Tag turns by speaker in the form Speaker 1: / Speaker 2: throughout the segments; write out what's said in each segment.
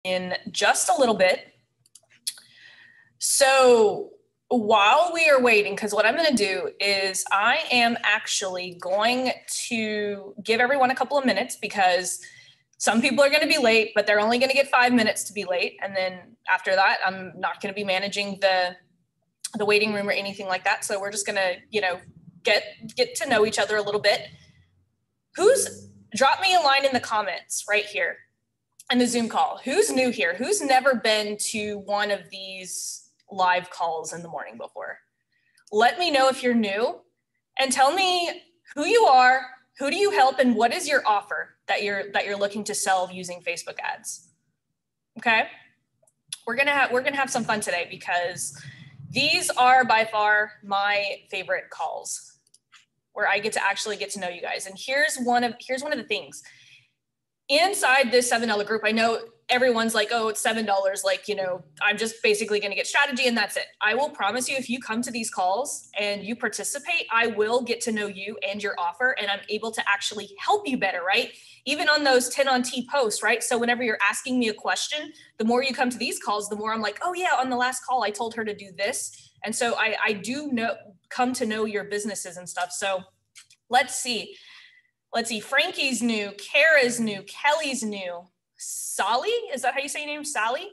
Speaker 1: in just a little bit. So while we are waiting, because what I'm going to do is I am actually going to give everyone a couple of minutes, because some people are going to be late, but they're only going to get 5 minutes to be late. And then after that, I'm not going to be managing the waiting room or anything like that. So we're just going to, get to know each other a little bit. Drop me a line in the comments right here in the Zoom call. Who's new here? Who's never been to one of these live calls in the morning before? Let me know if you're new and tell me who you are, who do you help, and what is your offer that you're looking to sell using Facebook ads. Okay? We're gonna have some fun today, because these are by far my favorite calls, where I get to actually get to know you guys. And here's one of the things. Inside this $7 group, I know everyone's like, oh, it's $7. Like, I'm just basically going to get strategy and that's it. I will promise you, if you come to these calls and you participate, I will get to know you and your offer, and I'm able to actually help you better, right? Even on those 10 on T posts, right? So whenever you're asking me a question, the more you come to these calls, the more I'm like, oh yeah, on the last call, I told her to do this. And so I do come to know your businesses and stuff. So let's see. Frankie's new, Kara's new, Kelly's new, Sally, is that how you say your name? Sally?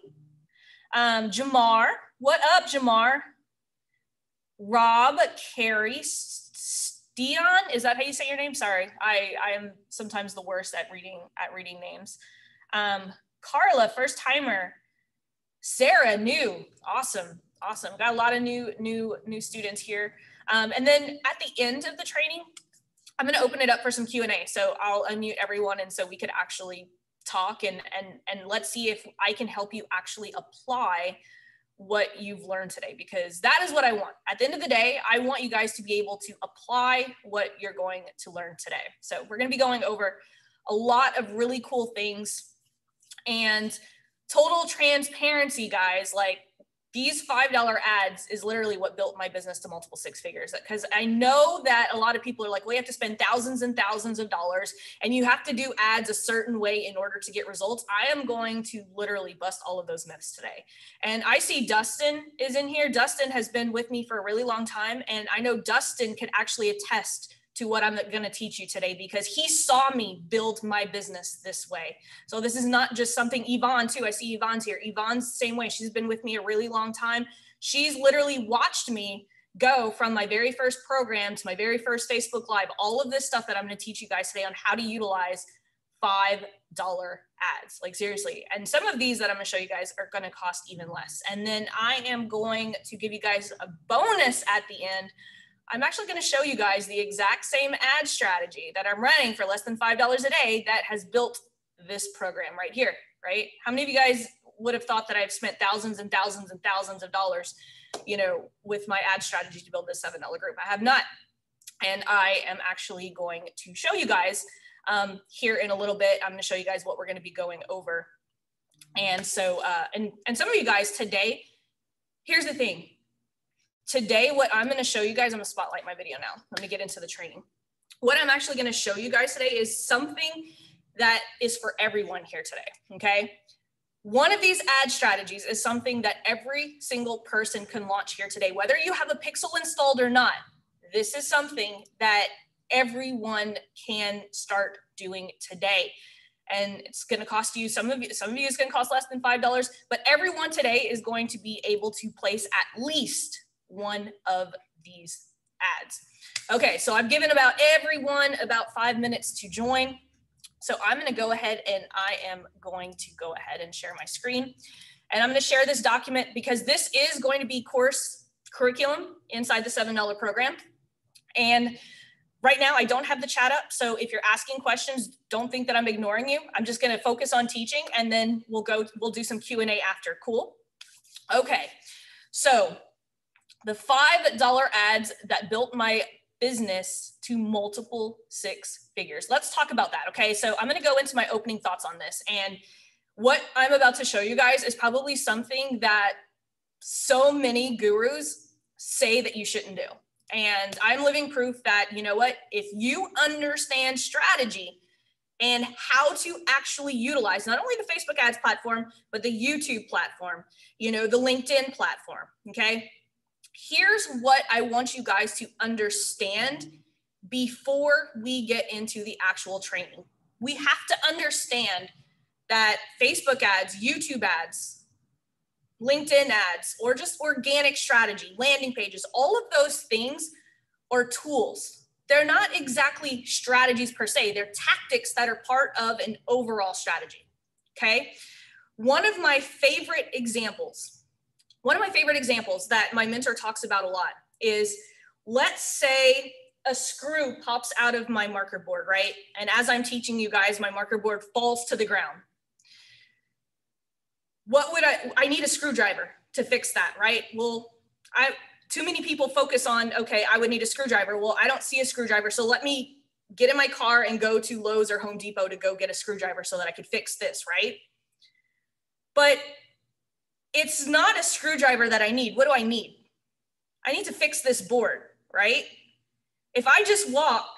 Speaker 1: Jamar, what up, Jamar? Rob, Carrie, Dion, is that how you say your name? Sorry, I am sometimes the worst at reading names. Carla, first timer. Sarah, new, awesome. Got a lot of new students here. And then at the end of the training, I'm going to open it up for some Q&A. So I'll unmute everyone, and so we could actually talk and let's see if I can help you actually apply what you've learned today, because that is what I want. At the end of the day, I want you guys to be able to apply what you're going to learn today. So we're going to be going over a lot of really cool things, and total transparency, guys. Like, these $5 ads is literally what built my business to multiple six figures, because I know that a lot of people are like, well, you have to spend thousands and thousands of dollars and you have to do ads a certain way in order to get results. I am going to literally bust all of those myths today. And I see Dustin is in here. Dustin has been with me for a really long time, and I know Dustin can actually attest to what I'm going to teach you today, because he saw me build my business this way. So this is not just something. Yvonne too, I see Yvonne's here. Yvonne's the same way. She's been with me a really long time. She's literally watched me go from my very first program to my very first Facebook Live, all of this stuff that I'm going to teach you guys today on how to utilize $5 ads, like seriously. And some of these that I'm going to show you guys are going to cost even less. And then I am going to give you guys a bonus at the end. I'm actually going to show you guys the exact same ad strategy that I'm running for less than $5 a day that has built this program right here, right? How many of you guys would have thought that I've spent thousands and thousands and thousands of dollars, with my ad strategy to build this $7 group? I have not. And I am actually going to show you guys here in a little bit. I'm going to show you guys what we're going to be going over. And so, and some of you guys today, here's the thing. Today, what I'm going to show you guys, I'm going to spotlight my video now. Let me get into the training. What I'm actually going to show you guys today is something that is for everyone here today, okay? One of these ad strategies is something that every single person can launch here today, whether you have a Pixel installed or not. This is something that everyone can start doing today. And it's going to cost you, some of you it's going to cost less than $5, but everyone today is going to be able to place at least one of these ads. Okay, so I've given everyone about 5 minutes to join. So I'm going to go ahead and I am going to go ahead and share my screen. And I'm going to share this document because this is going to be course curriculum inside the $7 program. And right now I don't have the chat up. So if you're asking questions, don't think that I'm ignoring you. I'm just going to focus on teaching, and then we'll do some Q&A after. Cool? Okay. So the $5 ads that built my business to multiple six figures. Let's talk about that, okay? So I'm gonna go into my opening thoughts on this, and what I'm about to show you guys is probably something that so many gurus say that you shouldn't do. And I'm living proof that, you know what, if you understand strategy, and how to actually utilize not only the Facebook ads platform, but the YouTube platform, the LinkedIn platform, okay? Here's what I want you guys to understand before we get into the actual training. We have to understand that Facebook ads, YouTube ads, LinkedIn ads, or just organic strategy, landing pages, all of those things are tools. They're not exactly strategies per se. They're tactics that are part of an overall strategy, okay? One of my favorite examples that my mentor talks about a lot is, let's say a screw pops out of my marker board, right? And as I'm teaching you guys, my marker board falls to the ground. What would I need a screwdriver to fix that, right? Well, too many people focus on, okay, I would need a screwdriver. Well, I don't see a screwdriver, so let me get in my car and go to Lowe's or Home Depot to go get a screwdriver so that I could fix this, right? But it's not a screwdriver that I need. What do I need? I need to fix this board, right? If I just walk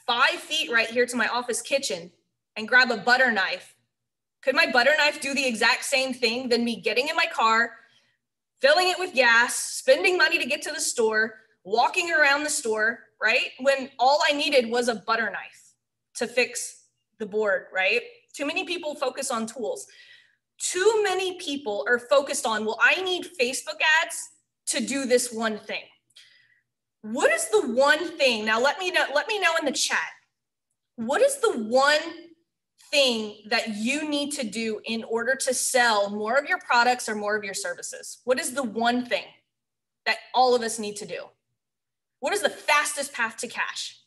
Speaker 1: 5 feet right here to my office kitchen and grab a butter knife, could my butter knife do the exact same thing than me getting in my car, filling it with gas, spending money to get to the store, walking around the store, right? When all I needed was a butter knife to fix the board, right? Too many people focus on tools. Too many people are focused on, well, I need Facebook ads to do this one thing. What is the one thing? Now let me know in the chat. What is the one thing that you need to do in order to sell more of your products or more of your services? What is the one thing that all of us need to do? What is the fastest path to cash?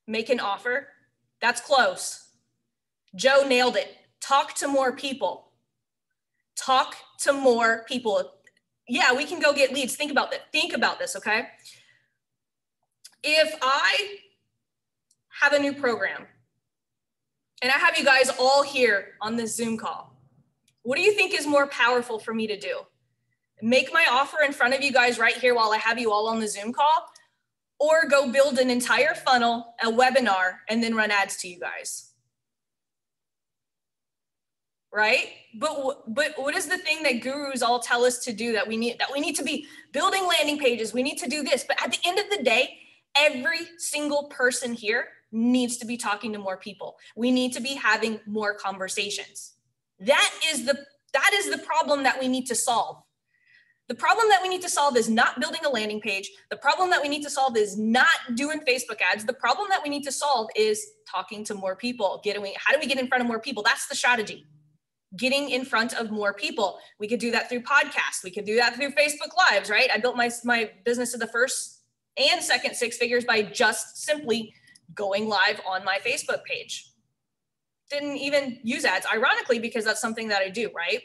Speaker 1: Make an offer. That's close. Joe nailed it. Talk to more people. Talk to more people. Yeah, we can go get leads. Think about that. Think about this, okay? If I have a new program and I have you guys all here on this Zoom call, what do you think is more powerful for me to do? Make my offer in front of you guys right here while I have you all on the Zoom call, or go build an entire funnel, a webinar, and then run ads to you guys? Right? But what is the thing that gurus all tell us to do, that we need to be building landing pages, we need to do this. But at the end of the day, every single person here needs to be talking to more people. We need to be having more conversations. That is the problem that we need to solve. The problem that we need to solve is not building a landing page. The problem that we need to solve is not doing Facebook ads. The problem that we need to solve is talking to more people. How do we get in front of more people? That's the strategy. Getting in front of more people. We could do that through podcasts. We could do that through Facebook Lives, right? I built my business to the first and second 6 figures by just simply going live on my Facebook page. Didn't even use ads, ironically, because that's something that I do, right?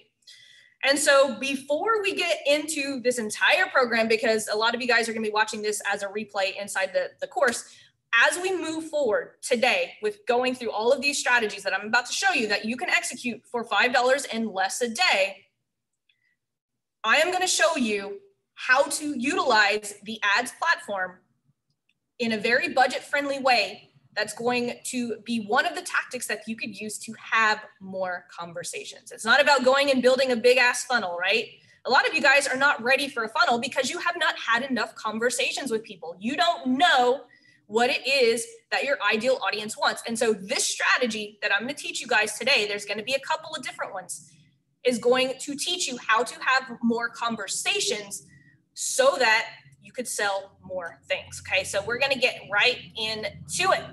Speaker 1: And so before we get into this entire program, because a lot of you guys are going to be watching this as a replay inside the course, as we move forward today with going through all of these strategies that I'm about to show you that you can execute for $5 and less a day, I am going to show you how to utilize the ads platform in a very budget-friendly way that's going to be one of the tactics that you could use to have more conversations. It's not about going and building a big ass funnel, right? A lot of you guys are not ready for a funnel because you have not had enough conversations with people. You don't know what it is that your ideal audience wants. And so this strategy that I'm going to teach you guys today, there's going to be a couple of different ones, is going to teach you how to have more conversations so that you could sell more things. Okay, so we're going to get right into it.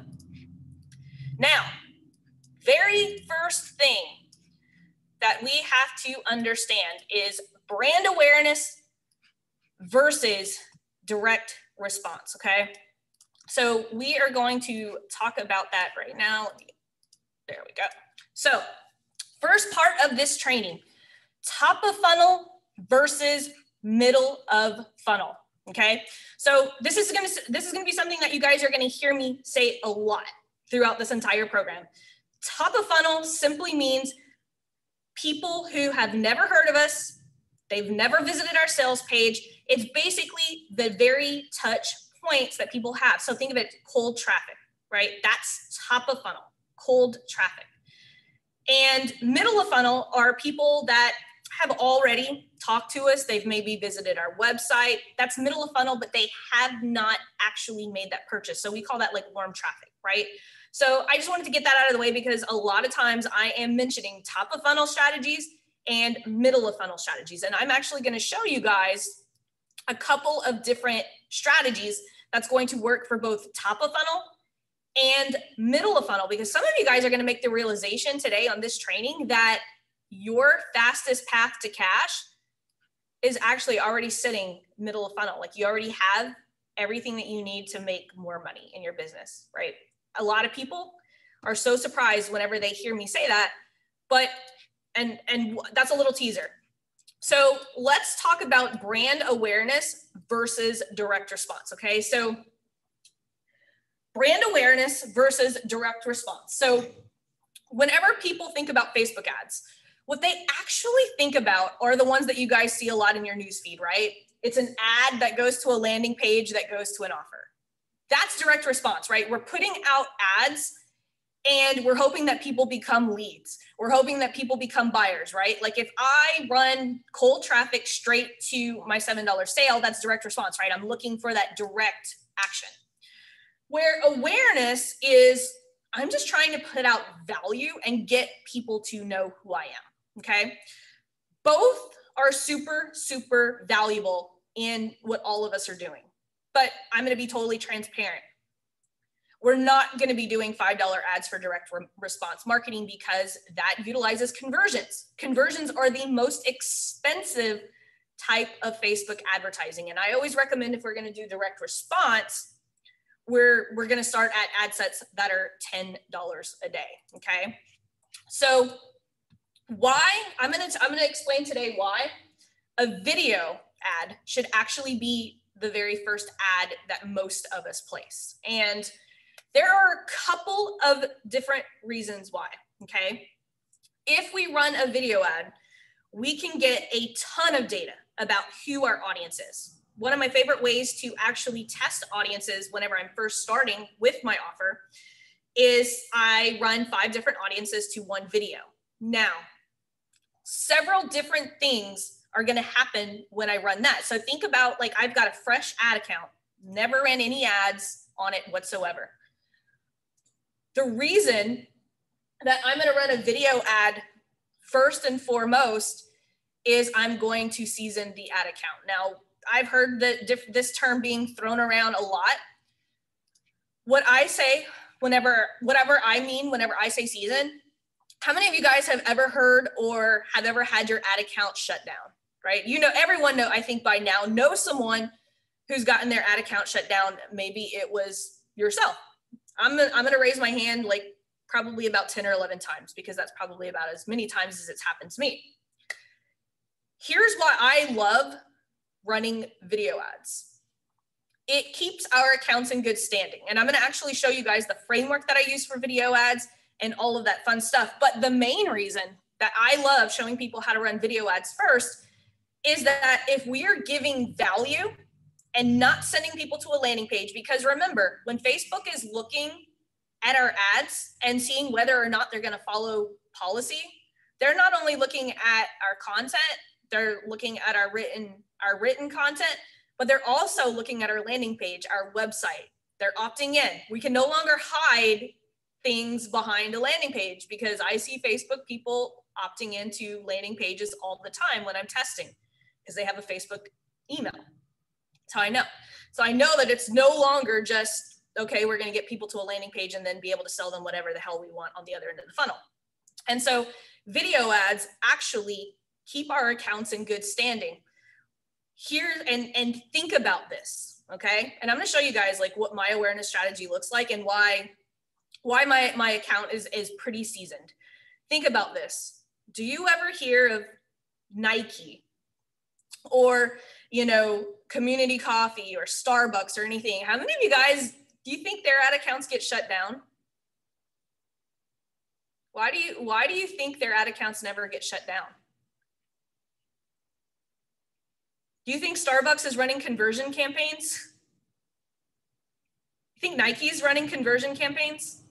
Speaker 1: Now, very first thing that we have to understand is brand awareness versus direct response, okay? So we are going to talk about that right now. There we go. So first part of this training, top of funnel versus middle of funnel, okay? So this is gonna be something that you guys are gonna hear me say a lot throughout this entire program. Top of funnel simply means people who have never heard of us, they've never visited our sales page. It's basically the very touch points that people have. So think of it, cold traffic, right? That's top of funnel, cold traffic. And middle of funnel are people that have already talked to us. They've maybe visited our website. That's middle of funnel, but they have not actually made that purchase. So we call that like warm traffic, right? So I just wanted to get that out of the way because a lot of times I am mentioning top of funnel strategies and middle of funnel strategies. And I'm actually going to show you guys a couple of different strategies that's going to work for both top of funnel and middle of funnel, because some of you guys are going to make the realization today on this training that your fastest path to cash is actually already sitting middle of funnel. Like you already have everything that you need to make more money in your business, right? A lot of people are so surprised whenever they hear me say that, but, and that's a little teaser. So let's talk about brand awareness versus direct response, okay? So brand awareness versus direct response. So whenever people think about Facebook ads, what they actually think about are the ones that you guys see a lot in your newsfeed, right? It's an ad that goes to a landing page that goes to an offer. That's direct response, right? We're putting out ads and we're hoping that people become leads. We're hoping that people become buyers, right? Like if I run cold traffic straight to my $7 sale, that's direct response, right? I'm looking for that direct action. Where awareness is, I'm just trying to put out value and get people to know who I am, okay? Both are super, super valuable in what all of us are doing. But I'm gonna be totally transparent. We're not gonna be doing $5 ads for direct response marketing because that utilizes conversions. Conversions are the most expensive type of Facebook advertising. And I always recommend if we're gonna do direct response, we're going to start at ad sets that are $10 a day. Okay. So why I'm going to explain today why a video ad should actually be the very first ad that most of us place. And there are a couple of different reasons why. Okay. If we run a video ad, we can get a ton of data about who our audience is. One of my favorite ways to actually test audiences whenever I'm first starting with my offer is I run 5 different audiences to one video. Now, several different things are going to happen when I run that. So think about like I've got a fresh ad account, never ran any ads on it whatsoever. The reason that I'm going to run a video ad first and foremost is I'm going to season the ad account. Now, I've heard this term being thrown around a lot. What I say whenever I say season, how many of you guys have ever heard or have ever had your ad account shut down, right? You know, everyone I think by now knows someone who's gotten their ad account shut down. Maybe it was yourself. I'm gonna raise my hand like probably about 10 or 11 times because that's probably about as many times as it's happened to me. Here's why I love running video ads. It keeps our accounts in good standing. And I'm going to actually show you guys the framework that I use for video ads and all of that fun stuff. But the main reason that I love showing people how to run video ads first is that if we are giving value and not sending people to a landing page, because remember, when Facebook is looking at our ads and seeing whether or not they're going to follow policy, they're not only looking at our content, they're looking at our written content, but they're also looking at our landing page, our website. They're opting in. We can no longer hide things behind a landing page because I see Facebook people opting into landing pages all the time when I'm testing because they have a Facebook email. That's how I know. So I know that it's no longer just, okay, we're going to get people to a landing page and then be able to sell them whatever the hell we want on the other end of the funnel. And so video ads actually keep our accounts in good standing. Here and think about this, okay? And I'm gonna show you guys like what my awareness strategy looks like and why my account is pretty seasoned. Think about this. Do you ever hear of Nike or, you know, Community Coffee or Starbucks or anything? How many of you guys, do you think their ad accounts get shut down? Why do you think their ad accounts never get shut down? Do you think Starbucks is running conversion campaigns? You think Nike's running conversion campaigns?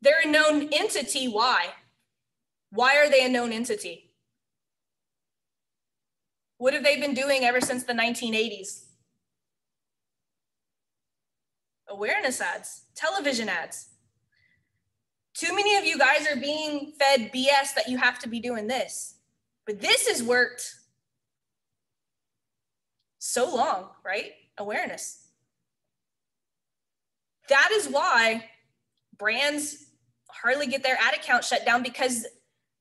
Speaker 1: They're a known entity. Why? Why are they a known entity? What have they been doing ever since the 1980s? Awareness ads, television ads. Too many of you guys are being fed BS that you have to be doing this. But this has worked so long, right? Awareness. That is why brands hardly get their ad account shut down, because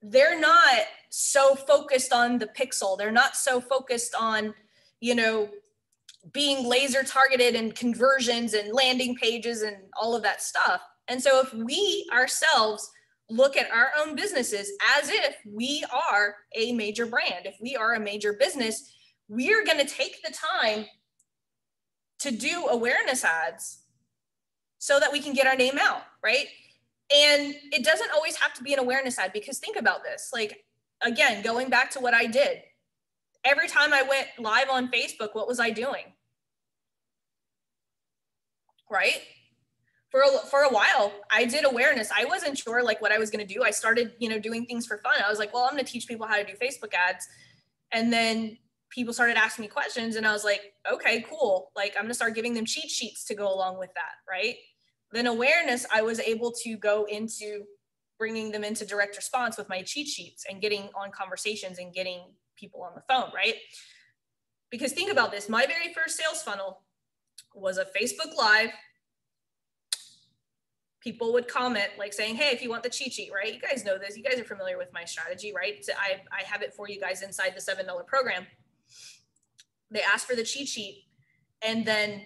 Speaker 1: they're not so focused on the pixel. They're not so focused on, you know, being laser targeted and conversions and landing pages and all of that stuff. And so if we ourselves look at our own businesses as if we are a major brand, if we are a major business, we're going to take the time to do awareness ads so that we can get our name out, right? And it doesn't always have to be an awareness ad, because think about this. Like, again, going back to what I did, every time I went live on Facebook, what was I doing? Right? For a while, I did awareness. I wasn't sure like what I was going to do. I started, you know, doing things for fun. I was like, well, I'm going to teach people how to do Facebook ads. And then people started asking me questions, and I was like, okay, cool. Like, I'm going to start giving them cheat sheets to go along with that, right? Then awareness, I was able to go into bringing them into direct response with my cheat sheets and getting on conversations and getting people on the phone, right? Because think about this, my very first sales funnel was a Facebook Live. People would comment like saying, hey, if you want the cheat sheet, right? You guys know this, you guys are familiar with my strategy, right? So I have it for you guys inside the $7 program. They ask for the cheat sheet, and then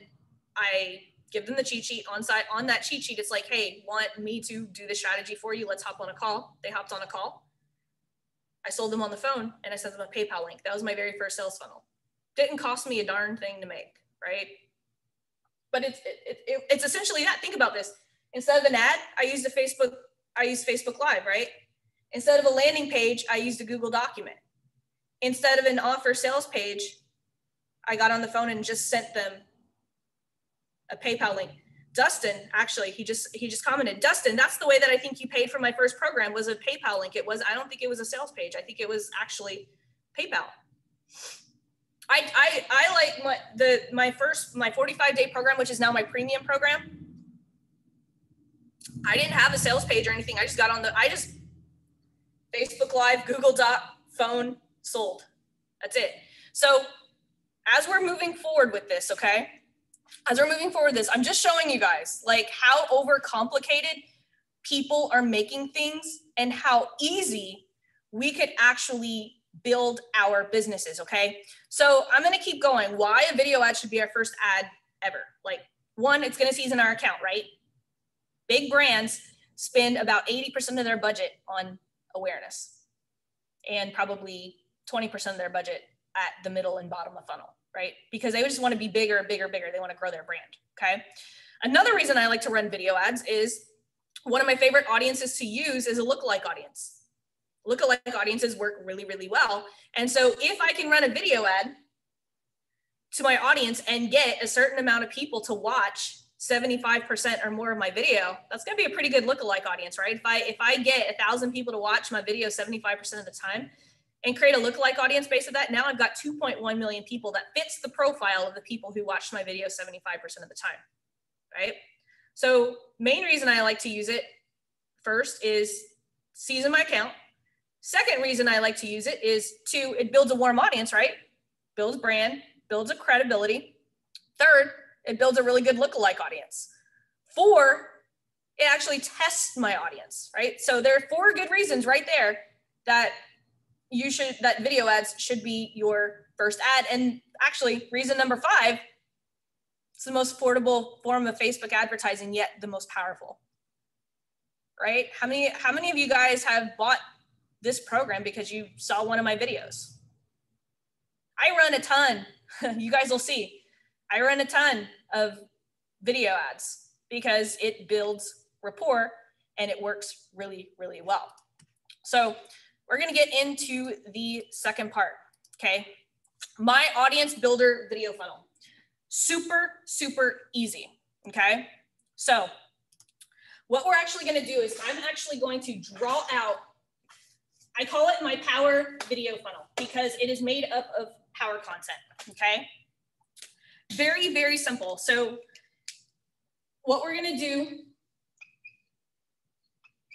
Speaker 1: I give them the cheat sheet on that cheat sheet. It's like, hey, want me to do the strategy for you? Let's hop on a call. They hopped on a call. I sold them on the phone, and I sent them a PayPal link. That was my very first sales funnel. Didn't cost me a darn thing to make, right? But it's essentially that. Think about this. Instead of an ad, I used Facebook Live, right? Instead of a landing page, I used a Google document. Instead of an offer sales page, I got on the phone and just sent them a PayPal link. Dustin, actually, he just commented, Dustin, that's the way that I think you paid for my first program, was a PayPal link. I don't think it was a sales page. I think it was actually PayPal. I like my 45-day program, which is now my premium program. I didn't have a sales page or anything. I just got on Facebook Live, Google Doc, phone, sold. That's it. So as we're moving forward with this, okay? As we're moving forward with this, I'm just showing you guys like how overcomplicated people are making things and how easy we could actually build our businesses, okay? So I'm gonna keep going. Why a video ad should be our first ad ever. Like, one, it's gonna season our account, right? Big brands spend about 80% of their budget on awareness and probably 20% of their budget at the middle and bottom of funnel, right? Because they just want to be bigger, bigger, bigger. They want to grow their brand, okay? Another reason I like to run video ads is one of my favorite audiences to use is a lookalike audience. Lookalike audiences work really, really well. And so if I can run a video ad to my audience and get a certain amount of people to watch 75% or more of my video, that's going to be a pretty good lookalike audience, right? If I get 1,000 people to watch my video 75% of the time and create a lookalike audience based on that, now I've got 2.1 million people that fits the profile of the people who watched my video 75% of the time, right? So main reason I like to use it first is season my account. Second reason I like to use it is it builds a warm audience, right? Builds brand, builds a credibility. Third, it builds a really good lookalike audience. 4, it actually tests my audience, right? So there are 4 good reasons right there that video ads should be your first ad. And actually, reason number 5, it's the most affordable form of Facebook advertising, yet the most powerful, right? How many of you guys have bought this program because you saw one of my videos? I run a ton. You guys will see. I run a ton of video ads because it builds rapport and it works really, really well. So we're going to get into the second part, okay? My audience builder video funnel. Super, super easy, okay? So what we're actually gonna do is I'm actually going to draw out, I call it my power video funnel because it is made up of power content, okay? Very, very simple. So what we're gonna do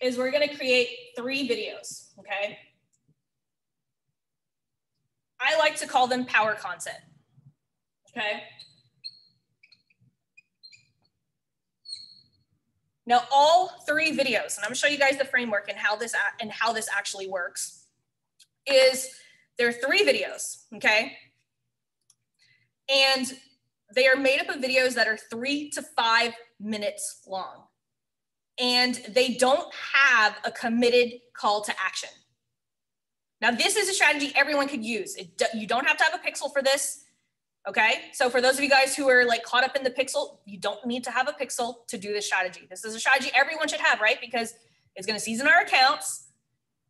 Speaker 1: is we're gonna create 3 videos, okay? I like to call them power content, okay? Now, all 3 videos, and I'm gonna show you guys the framework and how this actually works, is there are 3 videos, okay? And they are made up of videos that are 3 to 5 minutes long. And they don't have a committed call to action. Now, this is a strategy everyone could use. You don't have to have a pixel for this, okay? So for those of you guys who are like caught up in the pixel, you don't need to have a pixel to do this strategy. This is a strategy everyone should have, right? Because it's gonna season our accounts,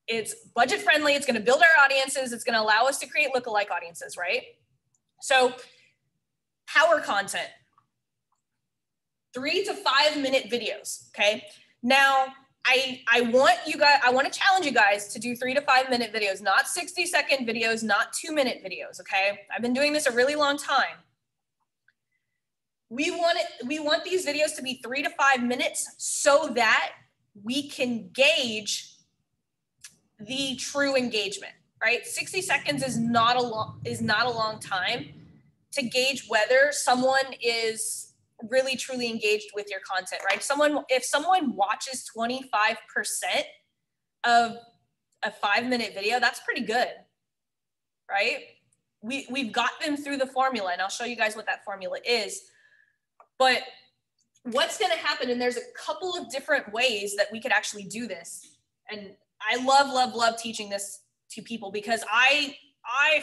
Speaker 1: it's budget friendly, it's gonna build our audiences, it's gonna allow us to create lookalike audiences, right? So power content, 3 to 5 minute videos, okay? Now, I want to challenge you guys to do 3 to 5 minute videos, not 60-second videos, not 2-minute videos, okay? I've been doing this a really long time. We want these videos to be 3 to 5 minutes so that we can gauge the true engagement, right? 60 seconds is not a long time to gauge whether someone is really truly engaged with your content, right? If someone watches 25% of a 5-minute video, that's pretty good, right? We've got them through the formula, and I'll show you guys what that formula is. But what's going to happen, and there's a couple of different ways that we could actually do this. And I love teaching this to people because I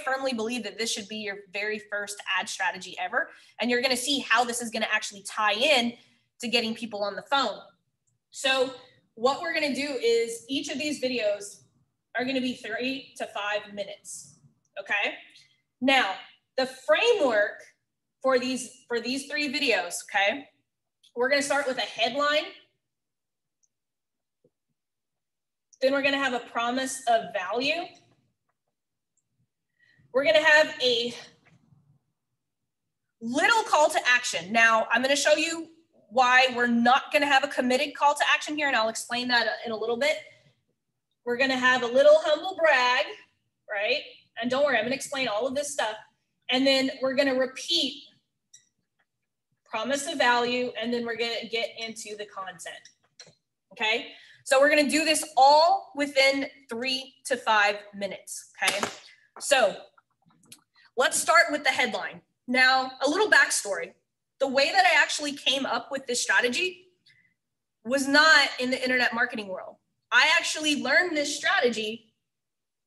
Speaker 1: firmly believe that this should be your very first ad strategy ever. And you're going to see how this is going to actually tie in to getting people on the phone. So what we're going to do is each of these videos are going to be 3 to 5 minutes. Okay. Now the framework for these 3 videos. Okay. We're going to start with a headline. Then we're going to have a promise of value. We're going to have a little call to action. Now, I'm going to show you why we're not going to have a committed call to action here, and I'll explain that in a little bit. We're going to have a little humble brag, right? And don't worry, I'm going to explain all of this stuff. And then we're going to repeat promise of value, and then we're going to get into the content, okay? So we're going to do this all within 3 to 5 minutes, okay? So let's start with the headline. Now, a little backstory. The way that I actually came up with this strategy was not in the internet marketing world. I actually learned this strategy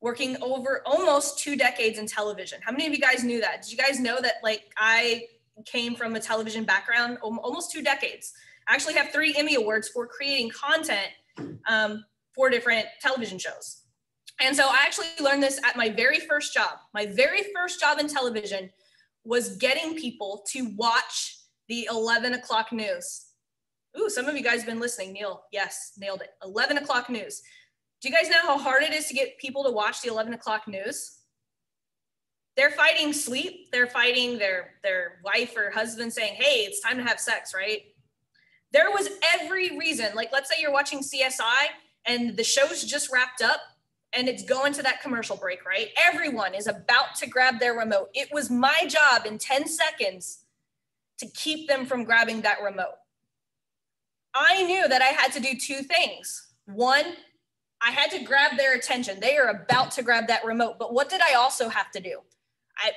Speaker 1: working over almost 2 decades in television. How many of you guys knew that? Did you guys know that like I came from a television background, almost 2 decades? I actually have 3 Emmy Awards for creating content for different television shows. And so I actually learned this at my very first job. My very first job in television was getting people to watch the 11 o'clock news. Ooh, some of you guys have been listening. Neil, yes, nailed it. 11 o'clock news. Do you guys know how hard it is to get people to watch the 11 o'clock news? They're fighting sleep. They're fighting their wife or husband saying, hey, it's time to have sex, right? There was every reason. Like, let's say you're watching CSI and the show's just wrapped up and it's going to that commercial break, right? Everyone is about to grab their remote. It was my job in 10 seconds to keep them from grabbing that remote. I knew that I had to do 2 things. One, I had to grab their attention. They are about to grab that remote. But what did I also have to do?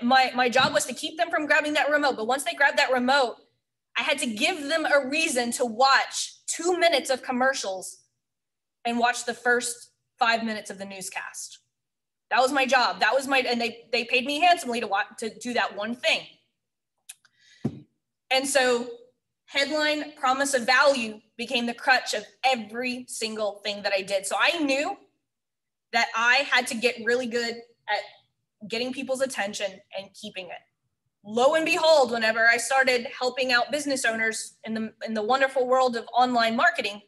Speaker 1: My job was to keep them from grabbing that remote. But once they grabbed that remote, I had to give them a reason to watch 2 minutes of commercials and watch the first 5 minutes of the newscast. That was my job. That was and they paid me handsomely to do that one thing. And so headline, promise of value became the crutch of every single thing that I did. So I knew that I had to get really good at getting people's attention and keeping it. Lo and behold, whenever I started helping out business owners in the wonderful world of online marketing,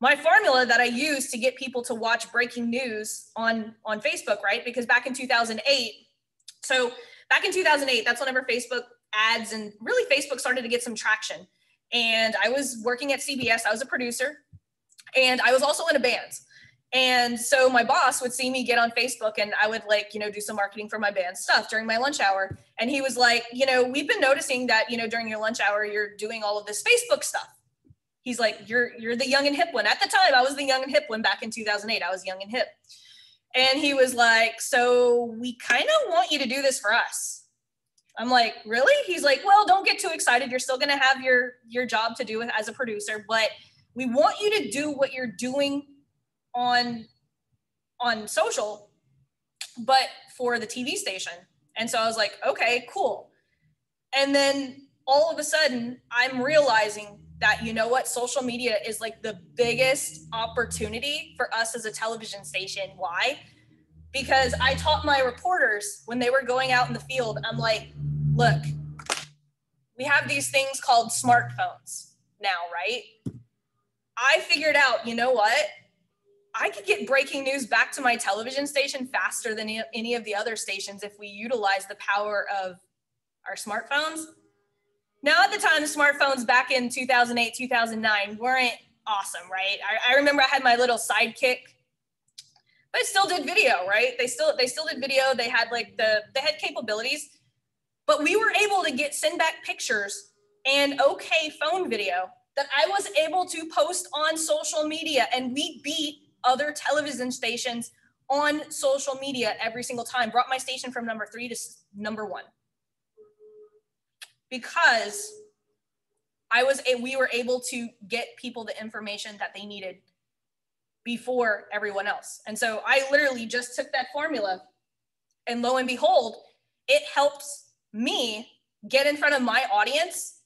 Speaker 1: my formula that I use to get people to watch breaking news on Facebook, right? Because back in 2008, that's whenever Facebook ads and really Facebook started to get some traction. And I was working at CBS, I was a producer, and I was also in a band. And so my boss would see me get on Facebook and I would do some marketing for my band stuff during my lunch hour. And he was like, we've been noticing that, during your lunch hour, you're doing all of this Facebook stuff. He's like, you're the young and hip one. At the time, I was the young and hip one back in 2008. I was young and hip. And he was like, so we kind of want you to do this for us. I'm like, really? He's like, well, don't get too excited. You're still going to have your job to do as a producer, but we want you to do what you're doing on social, but for the TV station. And so I was like, okay, cool. And then all of a sudden I'm realizing that, social media is like the biggest opportunity for us as a television station. Why? Because I taught my reporters when they were going out in the field, I'm like, look, we have these things called smartphones now, right? I figured out, you know what? I could get breaking news back to my television station faster than any of the other stations if we utilize the power of our smartphones. Now, at the time, the smartphones back in 2008, 2009 weren't awesome, right? I remember I had my little Sidekick, but I still did video, right? They still did video. They had they had capabilities, but we were able to send back pictures and okay phone video that I was able to post on social media, and we beat other television stations on social media every single time. Brought my station from number 3 to number 1 because we were able to get people the information that they needed before everyone else. And so I literally just took that formula, and lo and behold, it helps me get in front of my audience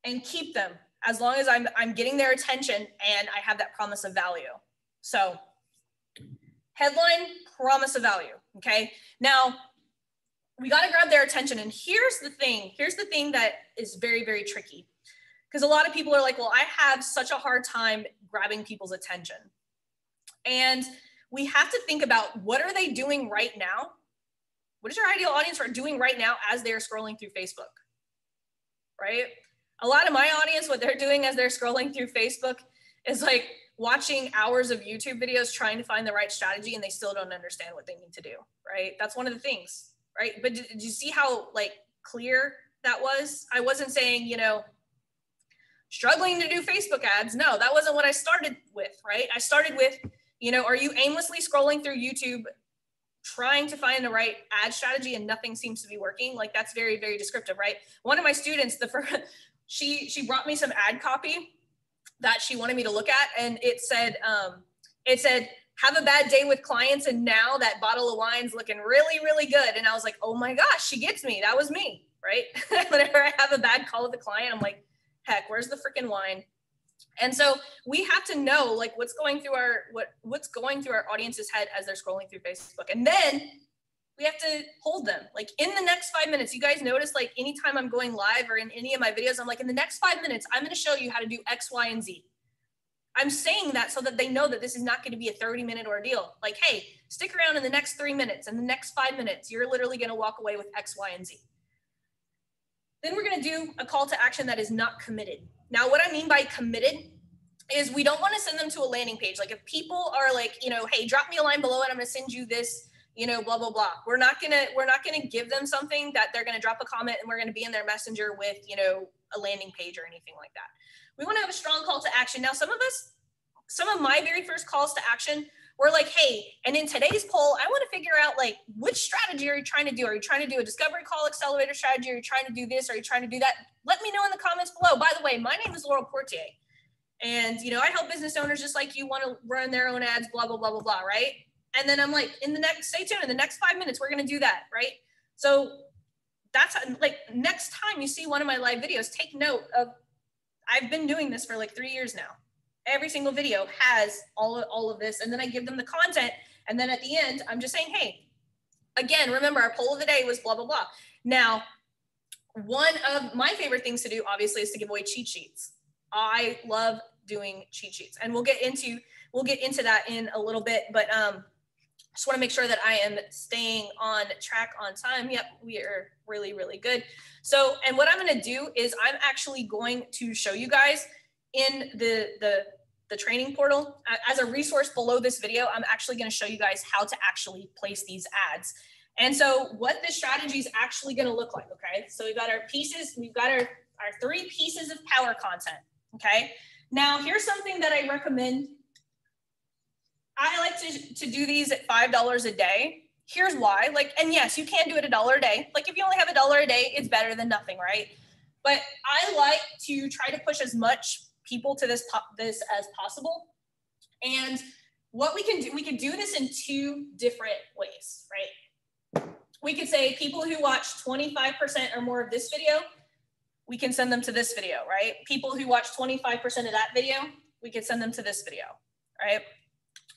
Speaker 1: and keep them as long as I'm getting their attention and I have that promise of value. So headline, promise of value, okay? Now, we got to grab their attention. And here's the thing that is very, very tricky. Because a lot of people are like, well, I have such a hard time grabbing people's attention. And we have to think about, what are they doing right now? What is your ideal audience doing right now as they're scrolling through Facebook, right? A lot of my audience, what they're doing as they're scrolling through Facebook is like watching hours of YouTube videos trying to find the right strategy, and they still don't understand what they need to do, right? That's one of the things, right? But did you see how clear that was? I wasn't saying, struggling to do Facebook ads. No, that wasn't what I started with, right? I started with, are you aimlessly scrolling through YouTube trying to find the right ad strategy and nothing seems to be working? That's very, very descriptive, right? One of my students, she brought me some ad copy that she wanted me to look at, and it said, have a bad day with clients, and now that bottle of wine's looking really, really good. And I was like, oh my gosh, she gets me. That was me, right? Whenever I have a bad call with a client, I'm like, heck, where's the freaking wine? And so we have to know what's going through our audience's head as they're scrolling through Facebook. And then we have to hold them. In the next 5 minutes, you guys notice anytime I'm going live or in any of my videos, I'm like, in the next 5 minutes, I'm going to show you how to do X, Y, and Z. I'm saying that so that they know that this is not going to be a 30-minute ordeal. Hey, stick around in the next 3 minutes. In the next 5 minutes, you're literally going to walk away with X, Y, and Z. Then we're going to do a call to action that is not committed. Now, what I mean by committed is we don't want to send them to a landing page. If people are hey, drop me a line below and I'm going to send you this, blah, blah, blah. We're not going to give them something that they're going to drop a comment and we're going to be in their messenger with, a landing page or anything like that. We want to have a strong call to action. Now, some of my very first calls to action were hey, and in today's poll, I want to figure out which strategy are you trying to do? Are you trying to do a discovery call accelerator strategy? Are you trying to do this? Are you trying to do that? Let me know in the comments below. By the way, my name is Laurel Portier. And, I help business owners just like you want to run their own ads, blah, blah, blah, blah, blah, right? And then I'm stay tuned, in the next 5 minutes, we're going to do that, right? So that's next time you see one of my live videos, take note of, I've been doing this for 3 years now. Every single video has all of this. And then I give them the content. And then at the end, I'm just saying, hey, Again, remember our poll of the day was blah, blah, blah. Now, one of my favorite things to do, obviously, is to give away cheat sheets. I love doing cheat sheets, and we'll get into that in a little bit, but just want to make sure that I am staying on track on time. Yep, we are really, really good. So, and what I'm going to do is I'm actually going to show you guys in the training portal as a resource below this video. I'm actually going to show you guys how to actually place these ads. And so what this strategy is actually going to look like, okay? So we've got our pieces, we've got our 3 pieces of power content, okay? Now, here's something that I recommend. I like to do these at $5 a day. Here's why, like, and yes, you can do it $1 a day. Like if you only have $1 a day, it's better than nothing, right? But I like to try to push as much people to this as possible. And what we can do this in 2 different ways, right? We could say people who watch 25% or more of this video, we can send them to this video, right? People who watch 25% of that video, we can send them to this video, right?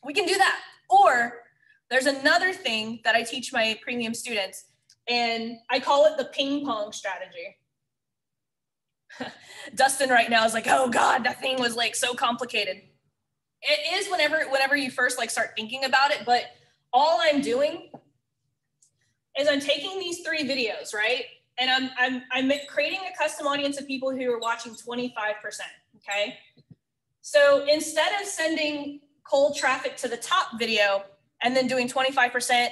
Speaker 1: We can do that. Or there's another thing that I teach my premium students, and I call it the ping pong strategy. Dustin right now is like, oh God, that thing was like so complicated. It is whenever you first like start thinking about it, but all I'm doing is I'm taking these 3 videos, right? And I'm creating a custom audience of people who are watching 25%, okay? So instead of sending cold traffic to the top video and then doing 25%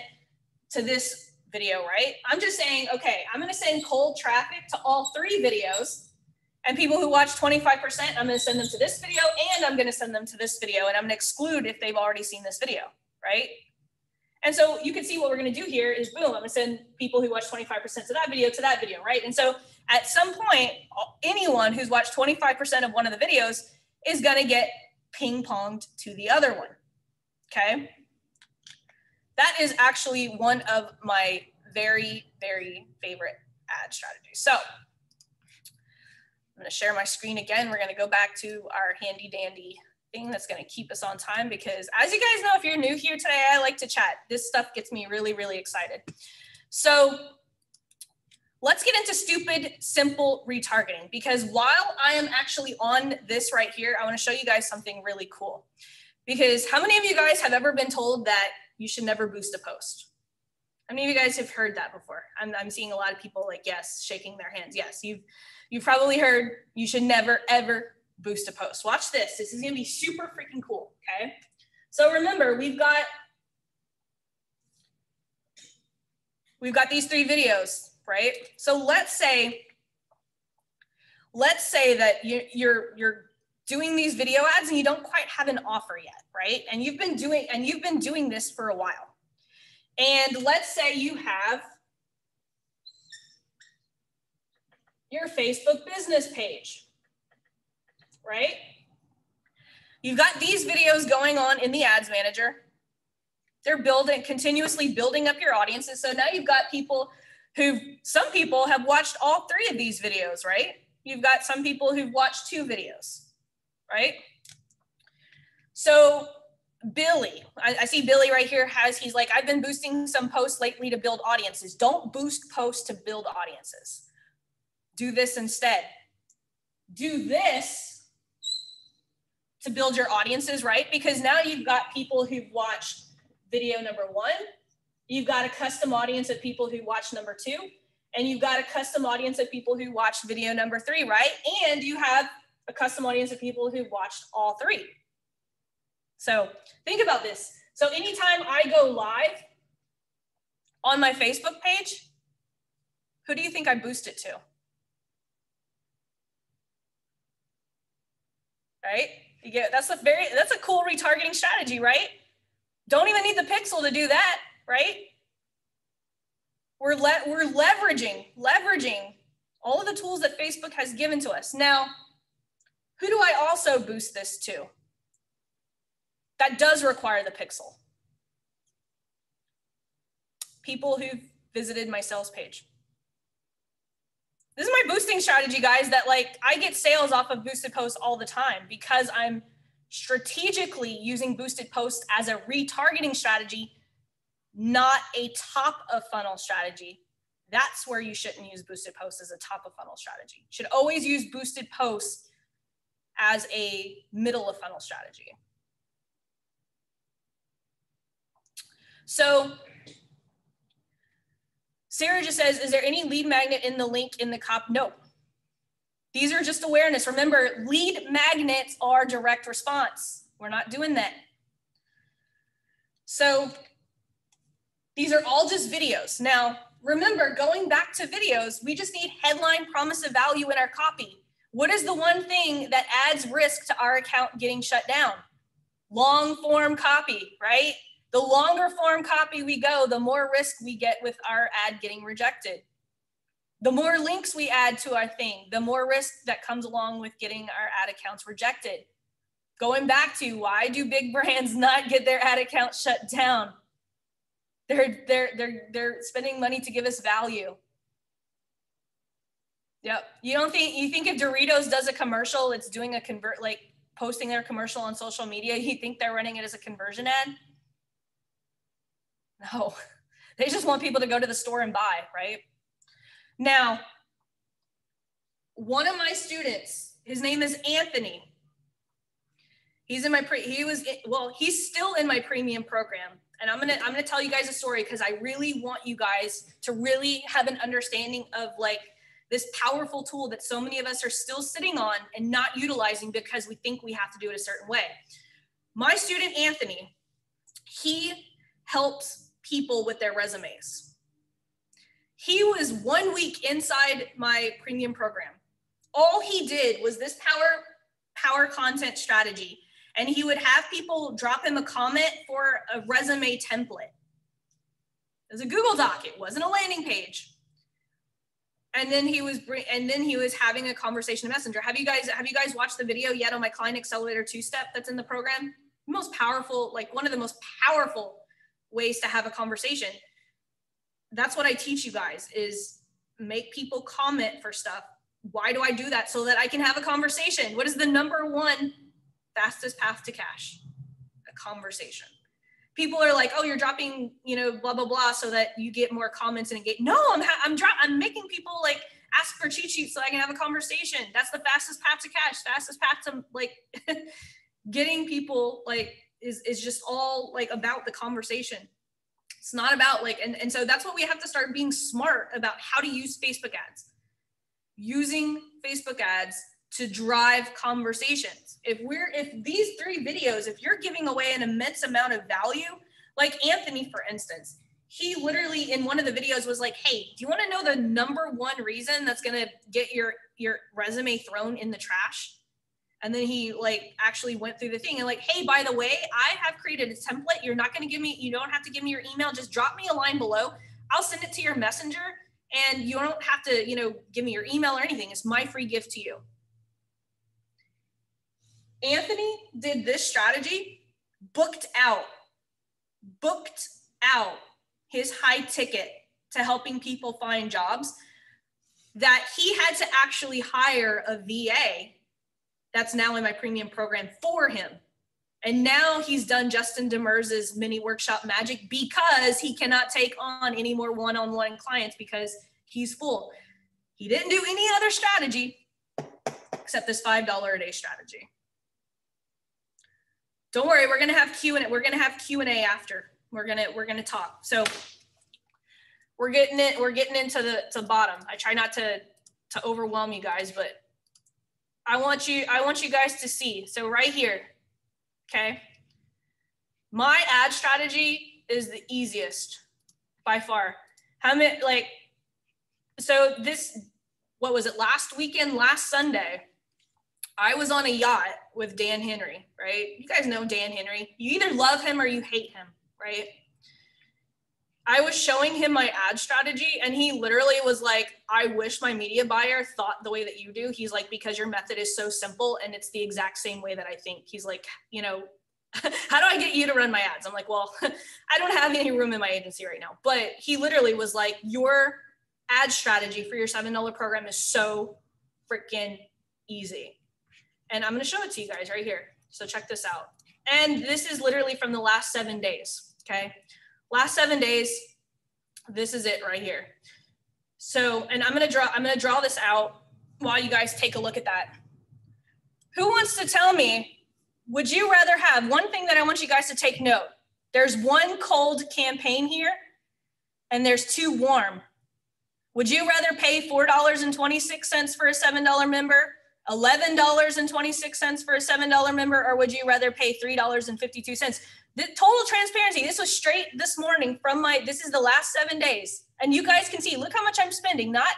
Speaker 1: to this video, right? I'm just saying, okay, I'm gonna send cold traffic to all 3 videos, and people who watch 25%, I'm gonna send them to this video, and I'm gonna send them to this video, and I'm gonna exclude if they've already seen this video, right? And so you can see what we're gonna do here is boom, I'm gonna send people who watch 25% to that video, right? And so at some point, anyone who's watched 25% of one of the videos is gonna get ping-ponged to the other one, okay? That is actually one of my very, very favorite ad strategies. So I'm gonna share my screen again. We're gonna go back to our handy dandy thing that's gonna keep us on time, because as you guys know, if you're new here today, I like to chat. This stuff gets me really, really excited. So let's get into stupid, simple retargeting, because while I am actually on this right here, I wanna show you guys something really cool. Because how many of you guys have ever been told that you should never boost a post? How many of you guys have heard that before? I'm seeing a lot of people like, yes, shaking their hands. Yes, you've probably heard you should never, ever boost a post. Watch this. This is gonna be super freaking cool, okay? So remember, we've got these 3 videos, right? So let's say that you're doing these video ads and you don't quite have an offer yet, right? And you've been doing this for a while. And let's say you have your Facebook business page, right? You've got these videos going on in the ads manager. They're continuously building up your audiences. So now you've got some people have watched all 3 of these videos, right? You've got some people who've watched 2 videos, right? So Billy, I see Billy right here he's like, I've been boosting some posts lately to build audiences. Don't boost posts to build audiences. Do this instead. Do this to build your audiences, right? Because now you've got people who've watched video number 1, you've got a custom audience of people who watched number 2, and you've got a custom audience of people who watched video number 3, right? And you have a custom audience of people who watched all 3. So think about this. So anytime I go live on my Facebook page, who do you think I boost it to? Right? That's a cool retargeting strategy, right? Don't even need the pixel to do that, right? We're leveraging all of the tools that Facebook has given to us. Now, who do I also boost this to? That does require the pixel. People who've visited my sales page. This is my boosting strategy, guys, that like I get sales off of boosted posts all the time because I'm strategically using boosted posts as a retargeting strategy not a top of funnel strategy. That's where you shouldn't use boosted posts as a top of funnel strategy. You should always use boosted posts as a middle of funnel strategy. So Sarah just says, is there any lead magnet in the link in the copy? Nope. These are just awareness. Remember, lead magnets are direct response. We're not doing that. So these are all just videos. Now, remember, going back to videos, we just need headline, promise of value in our copy. What is the one thing that adds risk to our account getting shut down? Long form copy, right? The longer form copy we go, the more risk we get with our ad getting rejected. The more links we add to our thing, the more risk that comes along with getting our ad accounts rejected. Going back to, why do big brands not get their ad accounts shut down? They're spending money to give us value. Yep. You think if Doritos does a commercial, it's doing a posting their commercial on social media, you think they're running it as a conversion ad? No, they just want people to go to the store and buy, right? Now, one of my students, his name is Anthony. He's in my he's still in my premium program. And I'm gonna tell you guys a story because I really want you guys to really have an understanding of like this powerful tool that so many of us are still sitting on and not utilizing because we think we have to do it a certain way. My student, Anthony, he helps people with their resumes. He was 1 week inside my premium program. All he did was this power content strategy. And he would have people drop him a comment for a resume template. It was a Google Doc. It wasn't a landing page. And then he was having a conversation in Messenger. Have you guys watched the video yet on my Client Accelerator 2-step that's in the program? The most powerful, like one of the most powerful ways to have a conversation. That's what I teach you guys, is make people comment for stuff. Why do I do that? So that I can have a conversation. What is the #1 fastest path to cash? A conversation. People are like, oh, you're dropping, blah, blah, blah, so that you get more comments and engage. No, I'm making people like ask for cheat sheets so I can have a conversation. That's the fastest path to cash. Fastest path to like getting people like is just all like about the conversation. It's not about like, and so that's what we have to start being smart about, how to use Facebook ads. Using Facebook ads to drive conversations. If these 3 videos, if you're giving away an immense amount of value, like Anthony, for instance, he literally in one of the videos was like, hey, do you want to know the #1 reason that's going to get your resume thrown in the trash? And then he like actually went through the thing and like, hey, by the way, I have created a template. You don't have to give me your email. Just drop me a line below. I'll send it to your messenger and you don't have to, give me your email or anything. It's my free gift to you. Anthony did this strategy, booked out his high ticket to helping people find jobs, that he had to actually hire a VA that's now in my premium program for him. And now he's done Justin Demers's mini workshop magic because he cannot take on any more one-on-one clients because he's full. He didn't do any other strategy except this $5 a day strategy. Don't worry, we're gonna have Q&A. We're gonna have Q&A after. We're gonna talk. So we're getting into the bottom. I try not to overwhelm you guys, but I want you guys to see. So right here, okay? My ad strategy is the easiest by far. How many, like, so this, what was it, last Sunday, I was on a yacht with Dan Henry, right? You guys know Dan Henry. You either love him or you hate him, right? I was showing him my ad strategy and he literally was like, I wish my media buyer thought the way that you do. He's like, because your method is so simple and it's the exact same way that I think. He's like, how do I get you to run my ads? I'm like, well, I don't have any room in my agency right now. But he literally was like, your ad strategy for your $7 program is so freaking easy. And I'm going to show it to you guys right here. So check this out. And this is literally from the last 7 days. Okay. Last 7 days, this is it right here. So, and I'm gonna draw this out while you guys take a look at that. Who wants to tell me, would you rather have, one thing that I want you guys to take note, there's one cold campaign here and there's 2 warm. Would you rather pay $4.26 for a $7 member, $11.26 for a $7 member, or would you rather pay $3.52? The total transparency, this was straight this morning from this is the last 7 days. And you guys can see, look how much I'm spending, not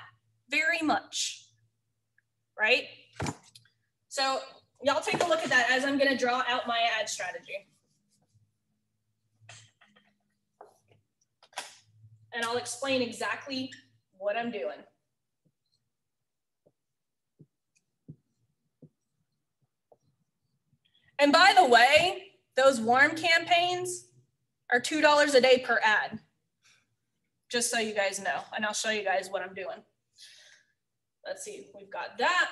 Speaker 1: very much, right? So y'all take a look at that as I'm gonna draw out my ad strategy. And I'll explain exactly what I'm doing. And by the way, those warm campaigns are $2 a day per ad, just so you guys know. And I'll show you guys what I'm doing. Let's see, we've got that.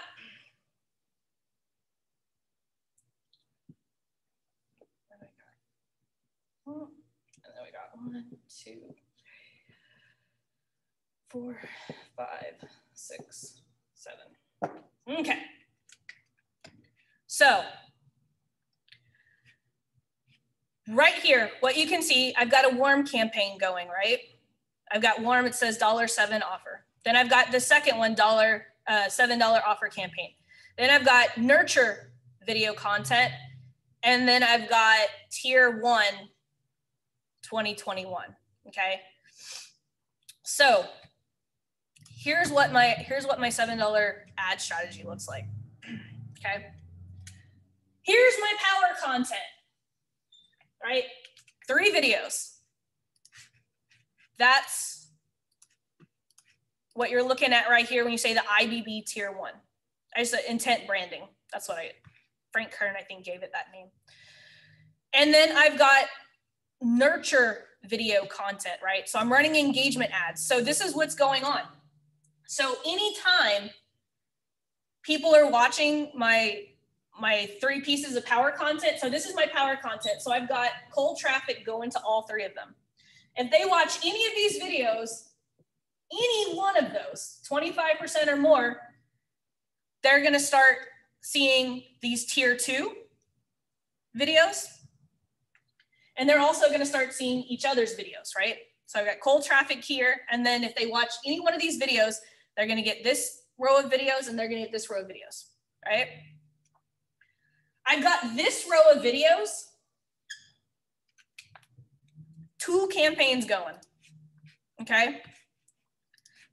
Speaker 1: And then we got 1, 2, 3, 4, 5, 6, 7. Okay. So right here, what you can see, I've got a warm campaign going, right? I've got warm, it says $7 offer. Then I've got the second one, $7 offer campaign. Then I've got nurture video content. And then I've got tier 1, 2021, okay? So here's what my $7 ad strategy looks like, okay? Here's my power content, right? 3 videos. That's what you're looking at right here when you say the IBB tier 1. I just intent branding. That's what Frank Kern, I think, gave it that name. And then I've got nurture video content, right? So I'm running engagement ads. So this is what's going on. So anytime people are watching my 3 pieces of power content, so this is my power content. So I've got cold traffic going to all 3 of them. If they watch any of these videos, any one of those, 25% or more, they're gonna start seeing these tier 2 videos. And they're also going to start seeing each other's videos, right? So I've got cold traffic here. And then if they watch any one of these videos, they're going to get this row of videos and they're going to get this row of videos, right? I've got this row of videos, 2 campaigns going, okay?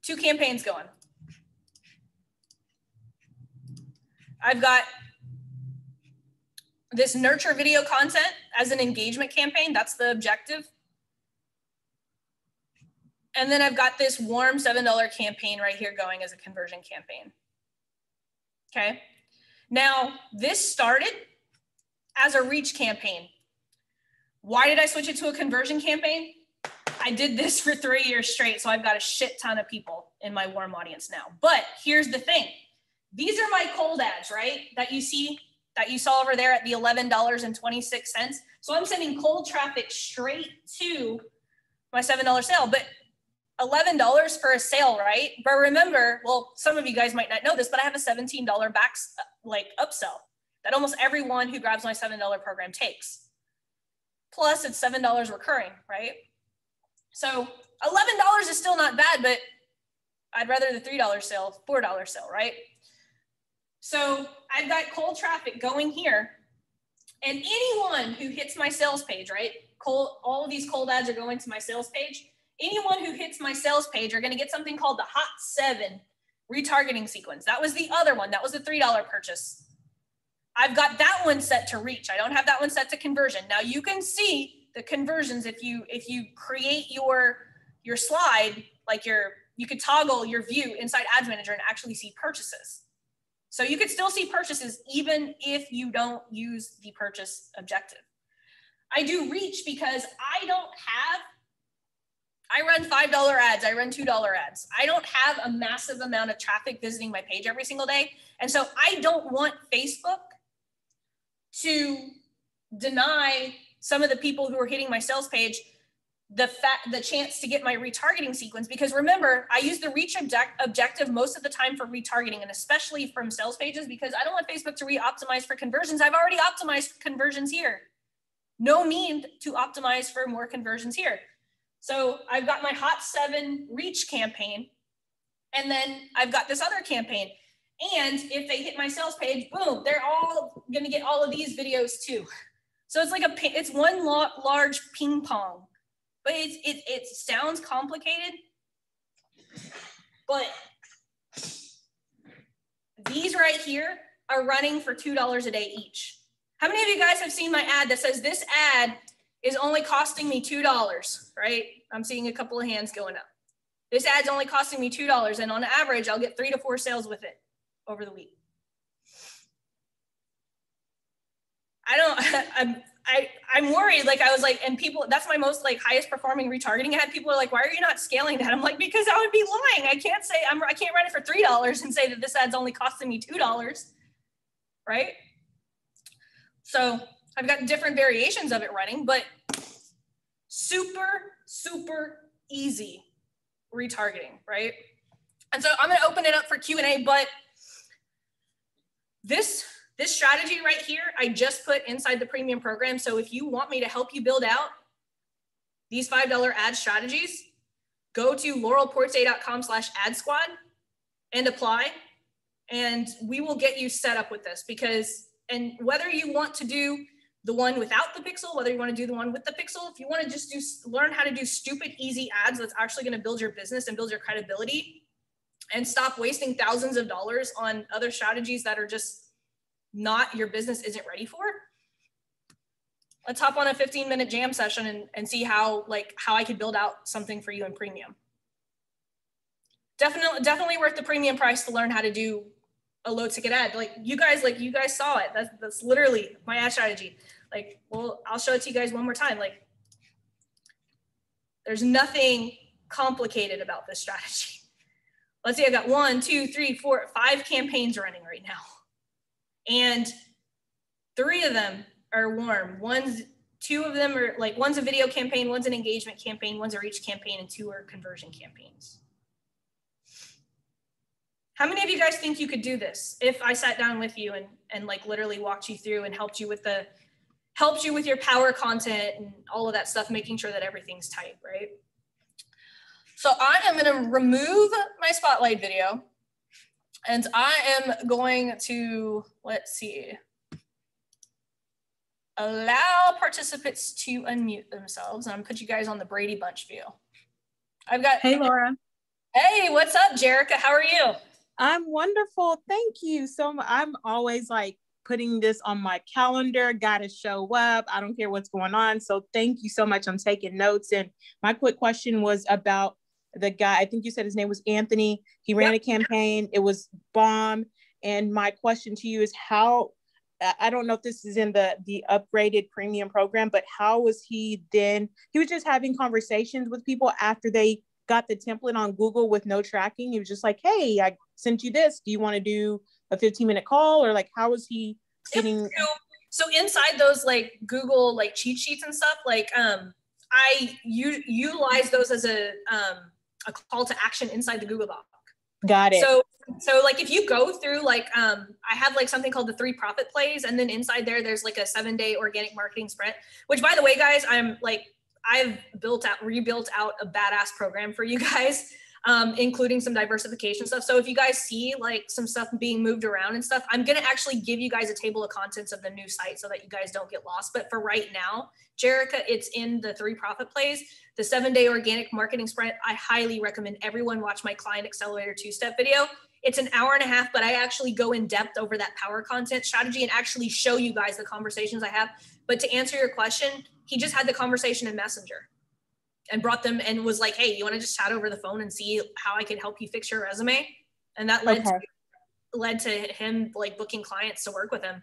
Speaker 1: 2 campaigns going. I've got this nurture video content as an engagement campaign. That's the objective. And then I've got this warm $7 campaign right here going as a conversion campaign. Okay. Now this started as a reach campaign. Why did I switch it to a conversion campaign? I did this for 3 years straight. So I've got a shit ton of people in my warm audience now. But here's the thing. These are my cold ads, right? That you see, that you saw over there at the $11.26. So I'm sending cold traffic straight to my $7 sale, but $11 for a sale, right? But remember, well, some of you guys might not know this, but I have a $17 upsell that almost everyone who grabs my $7 program takes. Plus it's $7 recurring, right? So $11 is still not bad, but I'd rather the $3 sale, $4 sale, right? So I've got cold traffic going here, and anyone who hits my sales page, right? All of these cold ads are going to my sales page. Anyone who hits my sales page are going to get something called the Hot 7 retargeting sequence. That was the other one. That was the $3 purchase. I've got that one set to reach. I don't have that one set to conversion. Now you can see the conversions if you create your slide, like you could toggle your view inside Ads Manager and actually see purchases. So you could still see purchases even if you don't use the purchase objective. I do reach because I run $5 ads, I run $2 ads. I don't have a massive amount of traffic visiting my page every single day. And so I don't want Facebook to deny some of the people who are hitting my sales page the chance to get my retargeting sequence, because remember, I use the reach objective most of the time for retargeting, and especially from sales pages, because I don't want Facebook to re-optimize for conversions. I've already optimized conversions here. No need to optimize for more conversions here. So I've got my Hot 7 reach campaign, and then I've got this other campaign. And if they hit my sales page, boom, they're all gonna get all of these videos too. So it's like it's one large ping pong. But it sounds complicated, but these right here are running for $2 a day each. How many of you guys have seen my ad that says this ad is only costing me $2, right? I'm seeing a couple of hands going up. This ad's only costing me $2, and on average, I'll get 3 to 4 sales with it over the week. I'm worried. Like I was like, and people, that's my most like highest performing retargeting ad. People are like, why are you not scaling that? I'm like, because I would be lying. I can't say I can't run it for $3 and say that this ad's only costing me $2, right? So I've got different variations of it running, but super, super easy retargeting, right? And so I'm going to open it up for Q&A, but this strategy right here, I just put inside the premium program. So if you want me to help you build out these $5 ad strategies, go to laurelporte.com/ad squad and apply. And we will get you set up with this, because, and whether you want to do the one without the pixel, whether you want to do the one with the pixel, if you want to just learn how to do stupid, easy ads that's actually going to build your business and build your credibility, and stop wasting thousands of dollars on other strategies that are just not, your business isn't ready for. Let's hop on a 15-minute jam session and see how I could build out something for you in premium. Definitely worth the premium price to learn how to do a low ticket ad. Like you guys saw it. That's literally my ad strategy. Like, well, I'll show it to you guys one more time. Like, there's nothing complicated about this strategy. Let's see, I've got 1, 2, 3, 4, 5 campaigns running right now. And 3 of them are warm. 2 of them are like, one's a video campaign, one's an engagement campaign, one's a reach campaign, and 2 are conversion campaigns. How many of you guys think you could do this if I sat down with you and like literally walked you through and helped you with your power content and all of that stuff, making sure that everything's tight, right? So I am going to remove my spotlight video, and I am going to, let's see, allow participants to unmute themselves. And I'm gonna put you guys on the Brady Bunch view. I've got,
Speaker 2: hey, Laura.
Speaker 1: Hey, what's up, Jerica? How are you?
Speaker 2: I'm wonderful. Thank you so much. I'm always like putting this on my calendar, gotta show up. I don't care what's going on. So thank you so much. I'm taking notes. And my quick question was about the guy, I think you said his name was Anthony. He ran a campaign. It was bomb. And my question to you is how, I don't know if this is in the upgraded premium program, but how was he then? He was just having conversations with people after they got the template on Google with no tracking. He was just like, hey, I sent you this. Do you want to do a 15-minute call? Or like, how was he getting?
Speaker 1: So inside those like Google like cheat sheets and stuff, like I utilize those as a call to action inside the Google Doc.
Speaker 2: Got it.
Speaker 1: So like if you go through like, I have like something called the 3 profit plays. And then inside there's like a 7-day organic marketing sprint, which by the way, guys, I've rebuilt out a badass program for you guys, including some diversification stuff. So if you guys see like some stuff being moved around and stuff, I'm going to actually give you guys a table of contents of the new site so that you guys don't get lost. But for right now, Jerica, it's in the 3 profit plays, the 7-day organic marketing sprint. I highly recommend everyone watch my Client Accelerator 2-step video. It's an hour and a half, but I actually go in depth over that power content strategy and actually show you guys the conversations I have. But to answer your question, he just had the conversation in Messenger and brought them and was like, hey, you want to just chat over the phone and see how I can help you fix your resume? And that led to him like booking clients to work with him.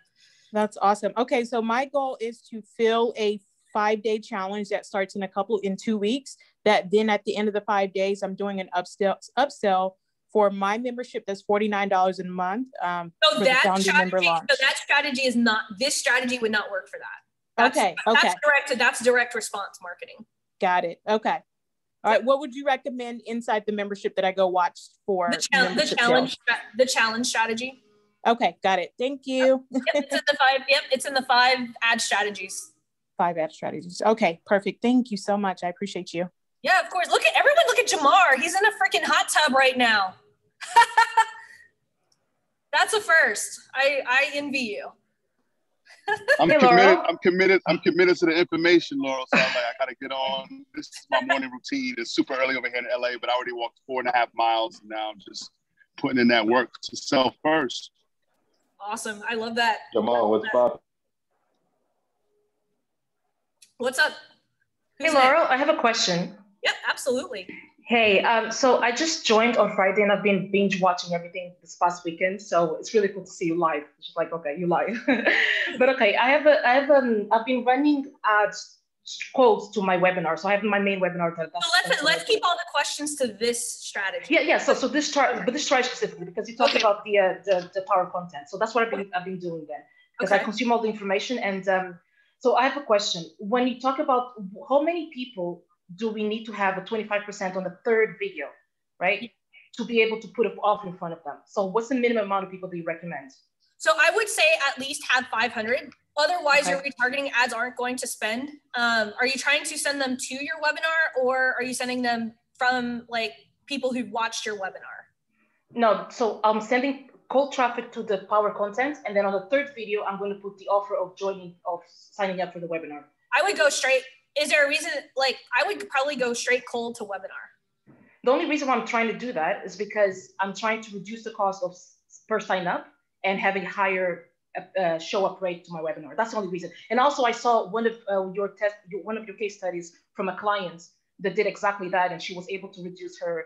Speaker 2: That's awesome. Okay. So my goal is to fill a 5-day challenge that starts in 2 weeks, that then at the end of the 5 days, I'm doing an upsell for my membership. That's $49 a month.
Speaker 1: So that strategy is not, this strategy would not work for that. That's direct response marketing.
Speaker 2: Got it. Okay. All right. What would you recommend inside the membership that I go watch for
Speaker 1: the challenge strategy?
Speaker 2: Okay, got it. Thank you.
Speaker 1: It's in the 5 ad strategies.
Speaker 2: 5 ad strategies. Okay, perfect. Thank you so much. I appreciate you.
Speaker 1: Yeah, of course. Look at Jamar. He's in a freaking hot tub right now. That's a first. I envy you.
Speaker 3: I'm committed to the information, Laurel. So I'm like, I gotta get on. This is my morning routine. It's super early over here in LA, but I already walked 4.5 miles, and now I'm just putting in that work to self first.
Speaker 1: Awesome. I love that.
Speaker 4: Jamal, what's up?
Speaker 1: What's up?
Speaker 5: Hey, Laurel, I have a question.
Speaker 1: Yep, absolutely.
Speaker 5: Hey, so I just joined on Friday and I've been binge watching everything this past weekend. So it's really cool to see you live. It's just like, okay, you live. But okay, I've been running quotes to my webinar. So I have my main webinar.
Speaker 1: Let's keep all the questions to this strategy.
Speaker 5: Yeah. So this chart, but this strategy specifically, because you talked about the power content. So that's what I've been doing then, because I consume all the information. And so I have a question. When you talk about how many people do we need to have a 25% on the 3rd video, right? To be able to put an offer in front of them. So what's the minimum amount of people do you recommend?
Speaker 1: So I would say at least have 500. Otherwise, your retargeting ads aren't going to spend. Are you trying to send them to your webinar, or are you sending them from like people who've watched your webinar?
Speaker 5: No, so I'm sending cold traffic to the power content. And then on the 3rd video, I'm going to put the offer of signing up for the webinar.
Speaker 1: I would go straight. Is there a reason, like, I would probably go straight cold to webinar.
Speaker 5: The only reason why I'm trying to do that is because I'm trying to reduce the cost of per sign up and having higher show up rate to my webinar. That's the only reason. And also I saw one of your case studies from a client that did exactly that. And she was able to reduce her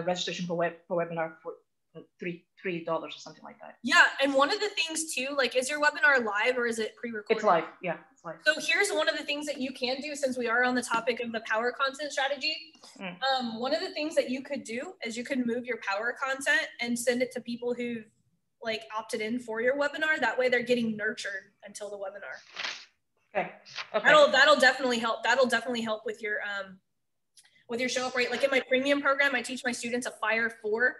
Speaker 5: registration per webinar for $3 or something like that.
Speaker 1: Yeah, and one of the things too, like, is your webinar live or is it pre-recorded?
Speaker 5: It's live, yeah, it's live.
Speaker 1: So here's one of the things that you can do, since we are on the topic of the power content strategy. One of the things that you could do is you could move your power content and send it to people who've like opted in for your webinar. That way they're getting nurtured until the webinar.
Speaker 5: Okay.
Speaker 1: That'll definitely help. That'll definitely help with your show up rate. Like in my premium program, I teach my students a Fire 4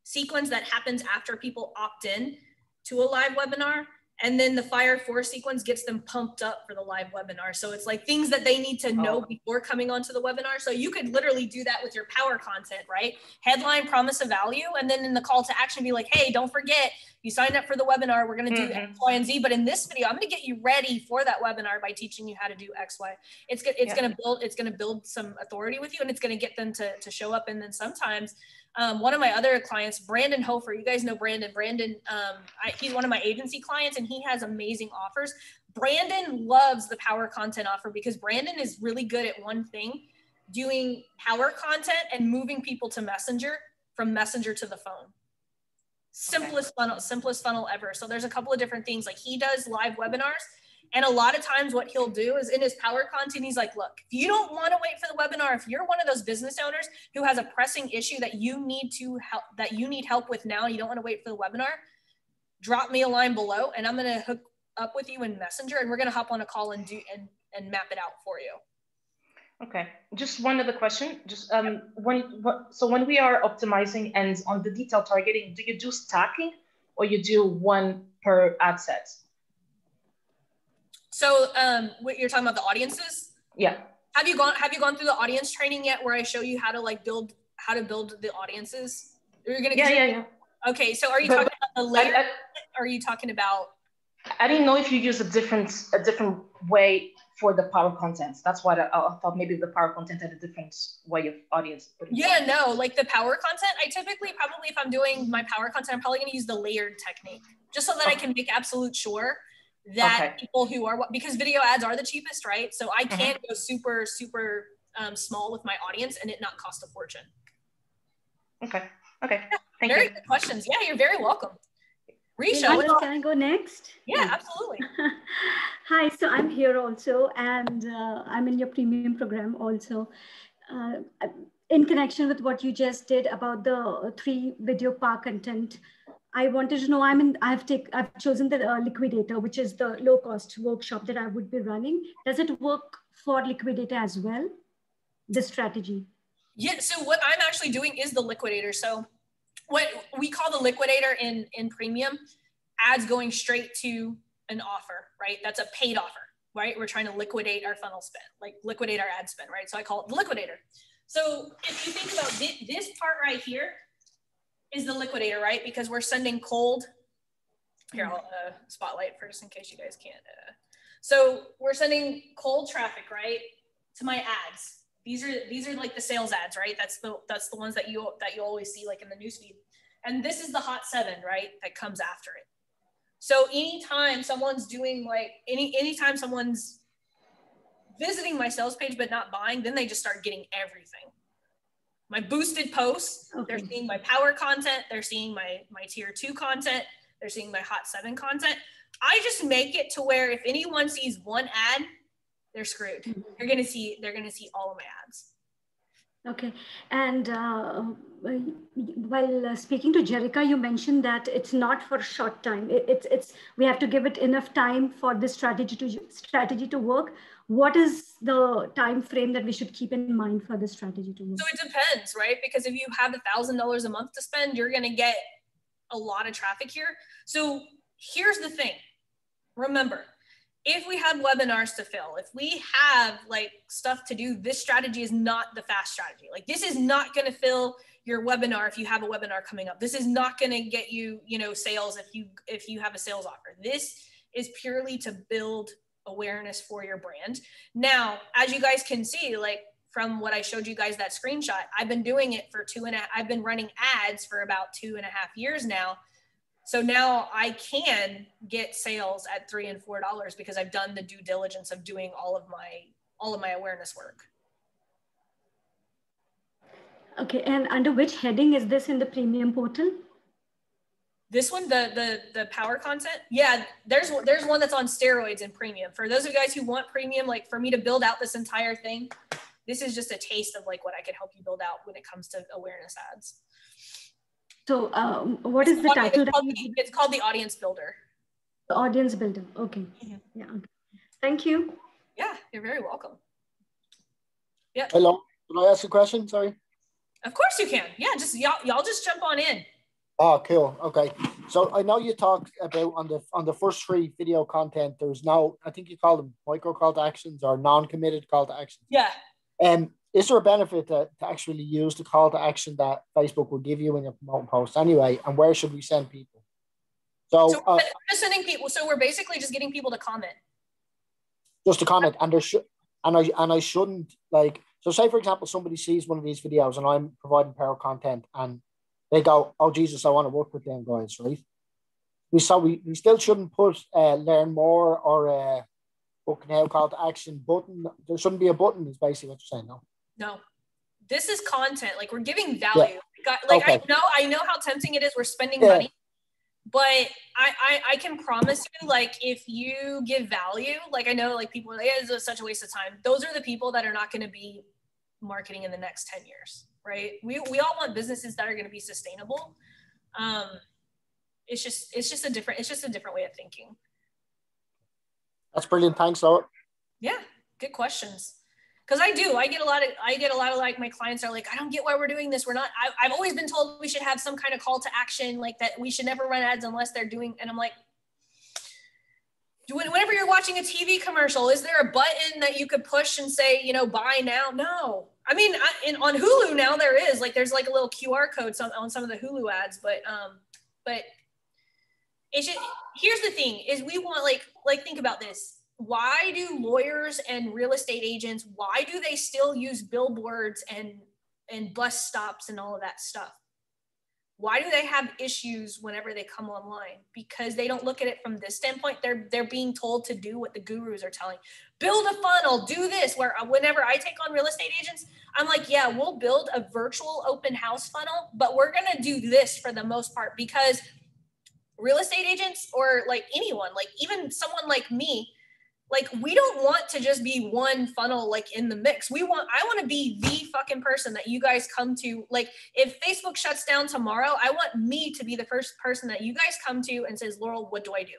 Speaker 1: sequence that happens after people opt in to a live webinar. And then the Fire 4 sequence gets them pumped up for the live webinar. So it's like things that they need to know before coming onto the webinar. So you could literally do that with your power content, right? Headline, promise of value. And then in the call to action, be like, hey, don't forget, you signed up for the webinar. We're going to do X, Y, and Z. But in this video, I'm going to get you ready for that webinar by teaching you how to do X, Y. It's going to build some authority with you, and it's going to get them to show up. And then sometimes one of my other clients, Brandon Hofer, you guys know Brandon. He's one of my agency clients, and he has amazing offers. Brandon loves the power content offer because Brandon is really good at one thing, doing power content and moving people to Messenger, from Messenger to the phone. Simplest funnel ever. So there's a couple of different things. Like, he does live webinars, and a lot of times what he'll do is in his power content, he's like, look, if you don't want to wait for the webinar, if you're one of those business owners who has a pressing issue that you need help with now, you don't want to wait for the webinar, drop me a line below and I'm going to hook up with you in Messenger, and we're going to hop on a call and map it out for you.
Speaker 5: Okay, just one other question. Just when we are optimizing and on the detailed targeting, do you do stacking or you do one per ad set?
Speaker 1: So what you're talking about, the audiences?
Speaker 5: Yeah.
Speaker 1: Have you gone through the audience training yet, where I show you how to build the audiences? Yeah. Okay, so are you talking about the layer? Or are you talking about?
Speaker 5: I didn't know if you use a different way for the power content. That's why I thought maybe the power content had a different way of audience.
Speaker 1: Yeah, no, like the power content, I typically probably, if I'm doing my power content, I'm probably going to use the layered technique, just so that I can make absolute sure that people who are, because video ads are the cheapest, right? So I can't go super small with my audience and it not cost a fortune.
Speaker 5: Okay. Thank you.
Speaker 1: Very good questions. Yeah, you're very welcome. Risha,
Speaker 6: can I go next?
Speaker 1: Yeah, absolutely.
Speaker 6: Hi, so I'm here also, and I'm in your premium program also. In connection with what you just did about the 3 video power content, I wanted to know, I've chosen the Liquidator, which is the low cost workshop that I would be running. Does it work for Liquidator as well? this strategy?
Speaker 1: Yeah, so what I'm actually doing is the liquidator. So what we call the liquidator in premium, ads going straight to an offer, right? That's a paid offer, right? We're trying to liquidate our funnel spend, like liquidate our ad spend, right? So I call it the liquidator. So if you think about this part right here is the liquidator, right? Because we're sending cold, here, I'll spotlight for just in case you guys can't. So we're sending cold traffic, right, to my ads. These are like the sales ads, right? That's the ones that you always see like in the newsfeed. And this is the hot 7, right, that comes after it. So anytime someone's doing like anytime someone's visiting my sales page but not buying, then they just start getting everything. My boosted posts, they're seeing my power content, they're seeing my tier 2 content, they're seeing my hot 7 content. I just make it to where if anyone sees one ad, they're screwed. They're gonna see all of my ads.
Speaker 6: Okay, and while speaking to Jerica, you mentioned that it's not for short time. It's we have to give it enough time for this strategy to work. What is the time frame that we should keep in mind for this strategy to work?
Speaker 1: So it depends, right? Because if you have $1,000 a month to spend, you're gonna get a lot of traffic here. So here's the thing. Remember, if we have webinars to fill, if we have like stuff to do, this strategy is not the fast strategy. Like this is not going to fill your webinar if you have a webinar coming up. This is not going to get you, sales if you have a sales offer. This is purely to build awareness for your brand. Now, as you guys can see, like from what I showed you guys that screenshot, I've been doing it for I've been running ads for about 2.5 years now. So now I can get sales at $3 and $4 because I've done the due diligence of doing all of my awareness work.
Speaker 6: Okay, and under which heading is this in the premium portal?
Speaker 1: This one, the power content? Yeah, there's one that's on steroids in premium. For those of you guys who want premium, like for me to build out this entire thing, this is just a taste of like what I can help you build out when it comes to awareness ads.
Speaker 6: So what is the title?
Speaker 1: It's called the Audience Builder.
Speaker 6: The Audience Builder. Okay. Yeah. Okay. Thank you.
Speaker 1: Yeah, you're very welcome. Yeah.
Speaker 4: Hello. Can I ask a question? Sorry.
Speaker 1: Of course you can. Yeah, just y'all just jump on in.
Speaker 4: Oh, cool. Okay. So I know you talked about on the first 3 video content. There's now, I think you call them micro call to actions or non-committed call to actions.
Speaker 1: Yeah.
Speaker 4: Is there a benefit to actually use the call to action that Facebook will give you when you're promoting posts anyway? And where should we send people? So
Speaker 1: we're just sending people. So we're basically just getting people to comment.
Speaker 4: Just to comment, and I shouldn't like. So say for example, somebody sees one of these videos and I'm providing power content, and they go, "Oh Jesus, I want to work with them guys," right? We still shouldn't put learn more or book now call to action button. There shouldn't be a button. Is basically what you're saying, no?
Speaker 1: No, this is content. Like we're giving value. Yeah. Like okay. I know how tempting it is. We're spending money, but I can promise you, like if you give value, like I know like people are like, yeah, it's such a waste of time. Those are the people that are not going to be marketing in the next 10 years, right? We all want businesses that are going to be sustainable. It's just a different way of thinking.
Speaker 4: That's brilliant. Thanks, Laura.
Speaker 1: Yeah, good questions. Because I get a lot of like my clients are like, I don't get why we're doing this. I've always been told we should have some kind of call to action, like that we should never run ads unless they're doing, and I'm like, whenever you're watching a TV commercial, is there a button that you could push and say, buy now? No. I mean, on Hulu now there is, like, there's like a little QR code on some of the Hulu ads, but it's just, here's the thing is we want like think about this. Why do lawyers and real estate agents, why do they still use billboards and bus stops and all of that stuff? Why do they have issues whenever they come online? Because they don't look at it from this standpoint. They're being told to do what the gurus are telling. Build a funnel, do this. Where whenever I take on real estate agents, I'm like, yeah, we'll build a virtual open house funnel, but we're going to do this for the most part because real estate agents or like anyone, like even someone like me, like we don't want to just be one funnel like in the mix. I want to be the fucking person that you guys come to. Like if Facebook shuts down tomorrow, I want me to be the first person that you guys come to and says, Laurel, what do I do?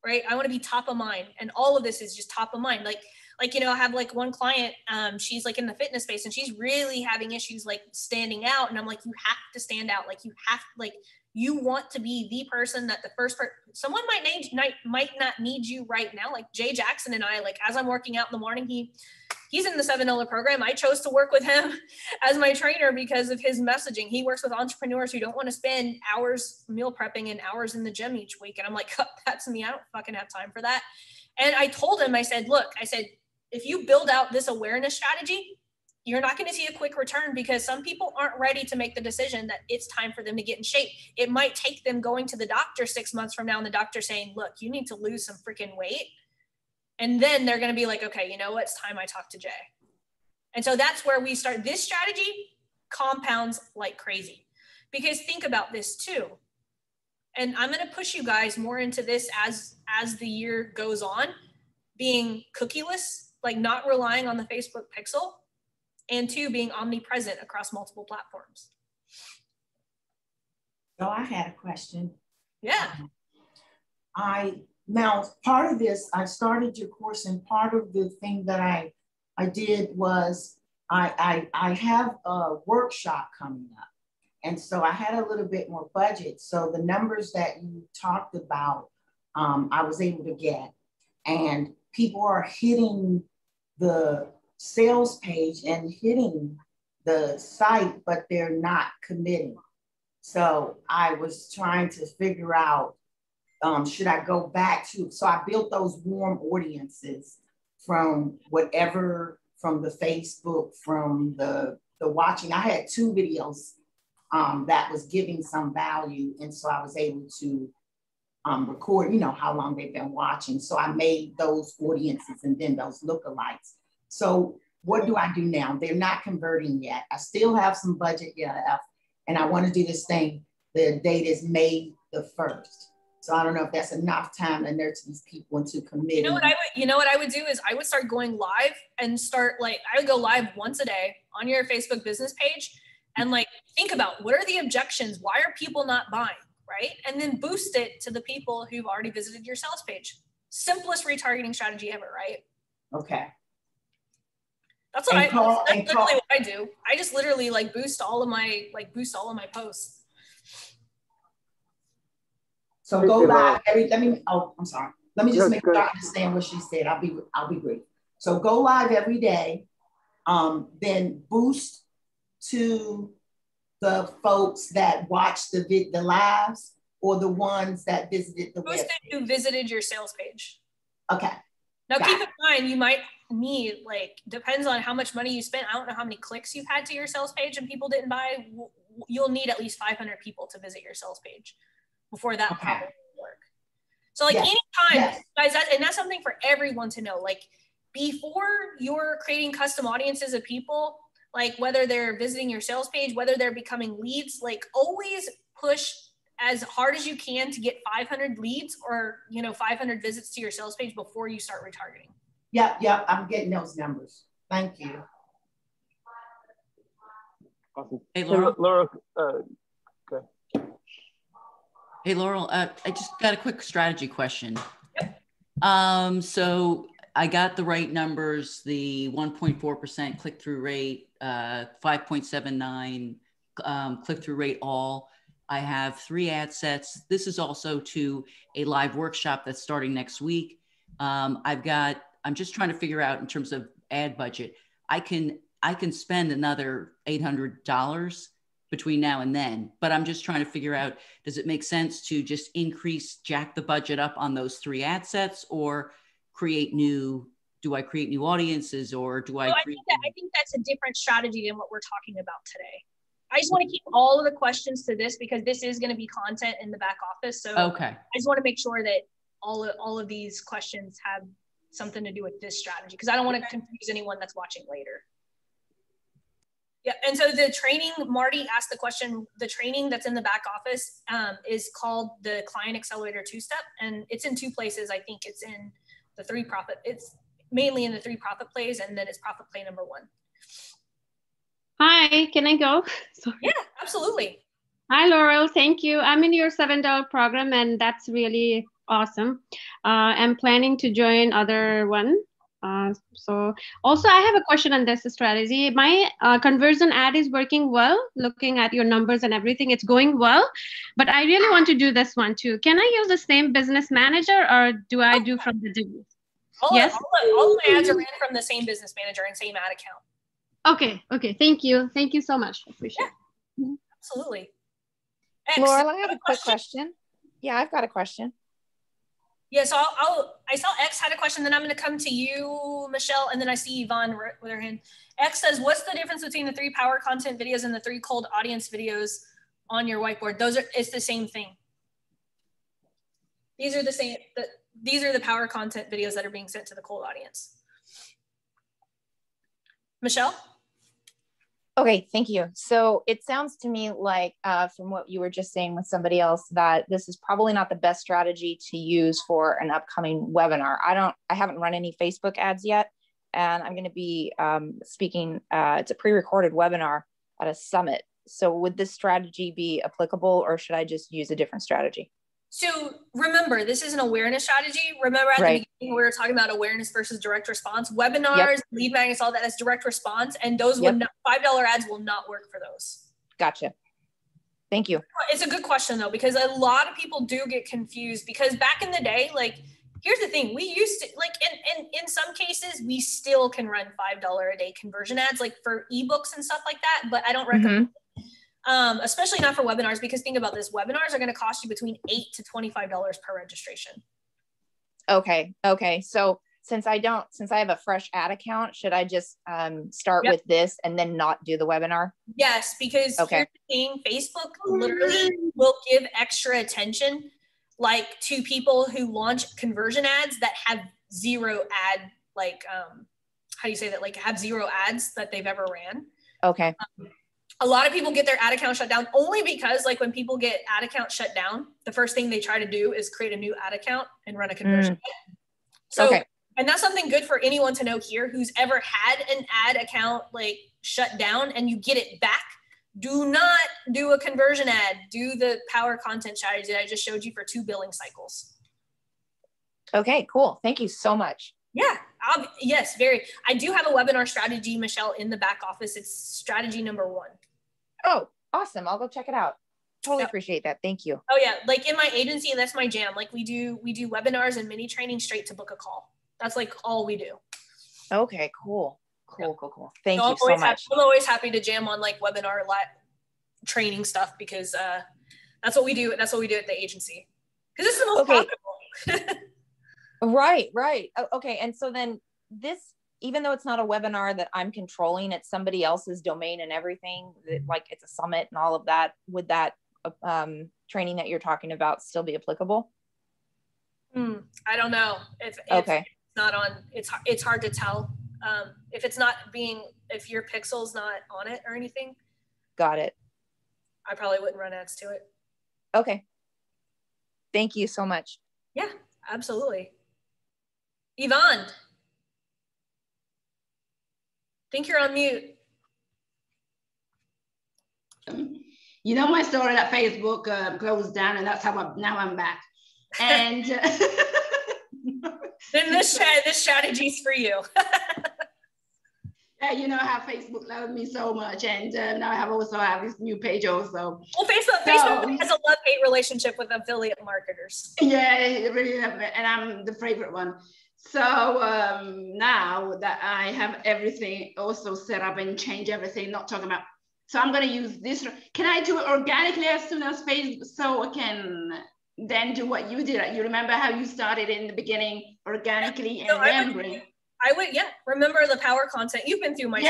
Speaker 1: right? I want to be top of mind. And all of this is just top of mind. Like, you know, I have like one client, she's like in the fitness space and she's really having issues like standing out. And I'm like, you have to stand out. Like you have, like, you want to be the person that the first person, someone might not need you right now. Like Jay Jackson and I, like, as I'm working out in the morning, he's in the $7 program. I chose to work with him as my trainer because of his messaging. He works with entrepreneurs who don't want to spend hours meal prepping and hours in the gym each week. And I'm like, that's me. I don't fucking have time for that. And I told him, I said, look, if you build out this awareness strategy, you're not going to see a quick return because some people aren't ready to make the decision that it's time for them to get in shape. It might take them going to the doctor 6 months from now and the doctor saying, look, you need to lose some freaking weight. And then they're going to be like, okay, you know what? It's time I talk to Jay. And so that's where we start. This strategy compounds like crazy because think about this too. And I'm going to push you guys more into this as the year goes on, being cookieless, like not relying on the Facebook pixel, and 2, being omnipresent across multiple platforms.
Speaker 7: So I had a question.
Speaker 1: Yeah.
Speaker 7: Now, part of this, I started your course, and part of the thing that I did was I have a workshop coming up. And so I had a little bit more budget. So the numbers that you talked about, I was able to get. And people are hitting the sales page and hitting the site, but they're not committing. So I was trying to figure out, should I go back to, so I built those warm audiences from whatever, from the Facebook, from the watching. I had 2 videos that was giving some value. And so I was able to record, you know, how long they've been watching. So I made those audiences and then those lookalikes. So what do I do now? They're not converting yet. I still have some budget left, and I want to do this thing. The date is May the 1st. So I don't know if that's enough time to nurture these people into committing.
Speaker 1: You know what I would do is I would start going live and start like, I would go live once a day on your Facebook business page and like, think about what are the objections? Why are people not buying, right? And then boost it to the people who've already visited your sales page. Simplest retargeting strategy ever, right?
Speaker 7: Okay.
Speaker 1: That's literally what I do. I just literally like boost all of my posts.
Speaker 7: So go live I'm sorry. Let me just make sure I understand what she said. I'll be brief. So go live every day, then boost to the folks that watch the lives or the ones that visited the website.
Speaker 1: Who visited your sales page.
Speaker 7: Okay.
Speaker 1: Now keep in mind, you might need, like, depends on how much money you spent. I don't know how many clicks you've had to your sales page and people didn't buy. You'll need at least 500 people to visit your sales page before that probably will work. So like anytime, guys, and that's something for everyone to know. Like before you're creating custom audiences of people, like whether they're visiting your sales page, whether they're becoming leads, like always push as hard as you can to get 500 leads or, 500 visits to your sales page before you start retargeting.
Speaker 7: Yep. I'm getting those numbers. Thank you.
Speaker 8: Awesome.
Speaker 9: Hey, Laurel.
Speaker 8: Laurel, okay.
Speaker 9: Hey, Laurel, I just got a quick strategy question.
Speaker 1: Yep.
Speaker 9: So I got the right numbers, the 1.4% click-through rate, 5.79 click-through rate all. I have 3 ad sets. This is also to a live workshop that's starting next week. I'm just trying to figure out in terms of ad budget. I can spend another $800 between now and then, but I'm just trying to figure out, does it make sense to just jack the budget up on those 3 ad sets, or do I create new audiences, or do I think
Speaker 1: that's a different strategy than what we're talking about today. I just want to keep all of the questions to this because this is going to be content in the back office. So
Speaker 9: okay.
Speaker 1: I just want to make sure that all of these questions have something to do with this strategy, because I don't want to confuse anyone that's watching later. Yeah, and so the training, Marty asked the question, the training that's in the back office is called the Client Accelerator 2-Step, and it's in 2 places. I think it's in the 3 profit, it's mainly in the 3 profit plays, and then it's profit play number 1.
Speaker 10: Hi, can I go? Sorry.
Speaker 1: Yeah, absolutely.
Speaker 10: Hi, Laurel. Thank you. I'm in your $7 program, and that's really Awesome. I'm planning to join other one. So also I have a question on this strategy. My conversion ad is working well, looking at your numbers and everything, it's going well, but I really want to do this one too. Can I use the same business manager or do I do from the digital?
Speaker 1: Yes. All of my ads are ran from the same business manager and same ad account.
Speaker 10: Okay. Okay. Thank you. Thank you so much. I appreciate it.
Speaker 1: Absolutely.
Speaker 11: Laurel, I have a quick question. Yeah, I've got a question.
Speaker 1: Yeah, so I saw X had a question, then I'm going to come to you, Michelle, and then I see Yvonne with her hand. X says, what's the difference between the 3 power content videos and the 3 cold audience videos on your whiteboard? It's the same thing. These are the same, these are the power content videos that are being sent to the cold audience. Michelle?
Speaker 11: Okay, thank you. So it sounds to me like from what you were just saying with somebody else that this is probably not the best strategy to use for an upcoming webinar. I haven't run any Facebook ads yet, and I'm going to be speaking. It's a pre-recorded webinar at a summit. So would this strategy be applicable, or should I just use a different strategy?
Speaker 1: So remember, this is an awareness strategy. Remember at the beginning, we were talking about awareness versus direct response. Webinars, lead magnets, all that is direct response. And those would not, $5 ads will not work for those.
Speaker 11: Gotcha. Thank you.
Speaker 1: It's a good question though, because a lot of people do get confused because back in the day, like, here's the thing, we used to, like, in some cases, we still can run $5 a day conversion ads, like for eBooks and stuff like that, but I don't recommend especially not for webinars, because think about this, webinars are going to cost you between $8 to $25 per registration.
Speaker 11: Okay. Okay. So since I have a fresh ad account, should I just start with this and then not do the webinar?
Speaker 1: Yes, because here's the thing, Facebook literally will give extra attention like to people who launch conversion ads that have zero ad, like, how do you say that? Like have zero ads that they've ever ran. Okay. A lot of people get their ad account shut down only because, like, when people get ad accounts shut down, the first thing they try to do is create a new ad account and run a conversion. So, and that's something good for anyone to know here who's ever had an ad account like shut down and you get it back. Do not do a conversion ad. Do the power content strategy that I just showed you for 2 billing cycles.
Speaker 11: Okay, cool. Thank you so much.
Speaker 1: Yeah, yes, very. I do have a webinar strategy, Michelle, in the back office. It's strategy number 1.
Speaker 11: Oh, awesome. I'll go check it out. Totally appreciate that. Thank you.
Speaker 1: Oh yeah. Like in my agency, that's my jam. Like we do webinars and mini training straight to book a call. That's like all we do.
Speaker 11: Okay, cool. Cool. Thank you so much.
Speaker 1: I'm always happy to jam on like webinar training stuff because that's what we do. That's what we do at the agency. Because this is the most profitable.
Speaker 11: Right. Okay. And so then this, even though it's not a webinar that I'm controlling, it's somebody else's domain and everything, like it's a summit and all of that, would that training that you're talking about still be applicable?
Speaker 1: I don't know. If it's not on, it's hard to tell. If your pixel's not on it or anything.
Speaker 11: Got it.
Speaker 1: I probably wouldn't run ads to it.
Speaker 11: Okay. Thank you so much.
Speaker 1: Yeah, absolutely. Yvonne. I think you're on mute.
Speaker 12: You know my story that Facebook closed down, and that's how now I'm back. And
Speaker 1: then this strategy's for you.
Speaker 12: Yeah, you know how Facebook loved me so much, and now I also have this new page also.
Speaker 1: Well, Facebook has a love-hate relationship with affiliate marketers.
Speaker 12: Yeah, it really, and I'm the favorite one. So now that I have everything also set up and change everything, not talking about, so I'm going to use this. Can I do it organically as soon as Facebook, so I can then do what you did? You remember how you started in the beginning organically and remembering?
Speaker 1: I would, remember the power content. You've been through my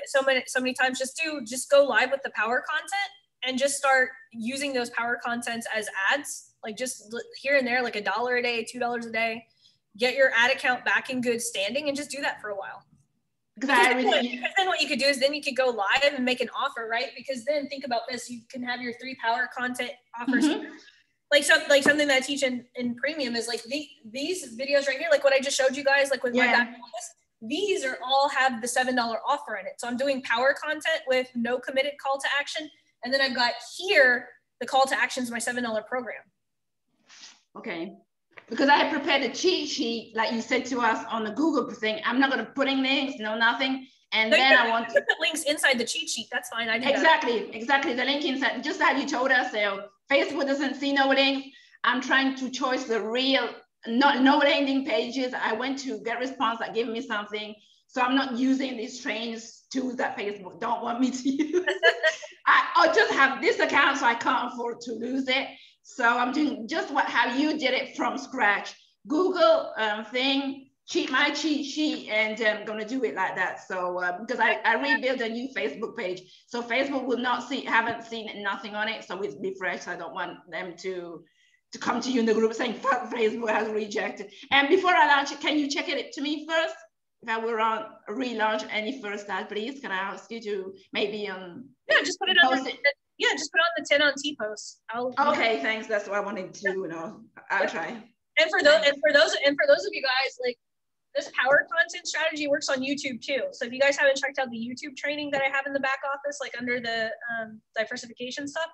Speaker 1: so many times. Just go live with the power content and just start using those power contents as ads, like just here and there, like $1 a day, $2 a day. Get your ad account back in good standing and just do that for a while. Because then what you could do is then you could go live and make an offer, right? Because then think about this, you can have your 3 power content offers. Like something that I teach in premium is like these videos right here, like what I just showed you guys, like with my back office, these are all have the $7 offer in it. So I'm doing power content with no committed call to action. And then I've got here, the call to action is my $7 program.
Speaker 12: Okay. because I had prepared a cheat sheet, like you said to us on the Google thing. I'm not going to put in links, no nothing. And then I want to
Speaker 1: put links inside the cheat sheet. That's fine. I do
Speaker 12: exactly the link inside, just as you told us. So Facebook doesn't see no links. I'm trying to choose the real, no landing pages. I went to GetResponse that gave me something. So I'm not using these strange tools that Facebook don't want me to use. I just have this account, so I can't afford to lose it. So I'm doing just how you did it from scratch. Google my cheat sheet, and I'm gonna do it like that. So because I rebuilt a new Facebook page, so Facebook will not haven't seen nothing on it, so it's be fresh. I don't want them to come to you in the group saying Facebook has rejected. And before I launch it, can you check it to me first? If I were on relaunch any first ad, please, can I ask you to maybe
Speaker 1: just put it on just put on the 10 on T post.
Speaker 12: Okay, thanks. That's what I wanted to I'll try.
Speaker 1: And for those of you guys, like, this power content strategy works on YouTube too. So if you guys haven't checked out the YouTube training that I have in the back office, like under the diversification stuff,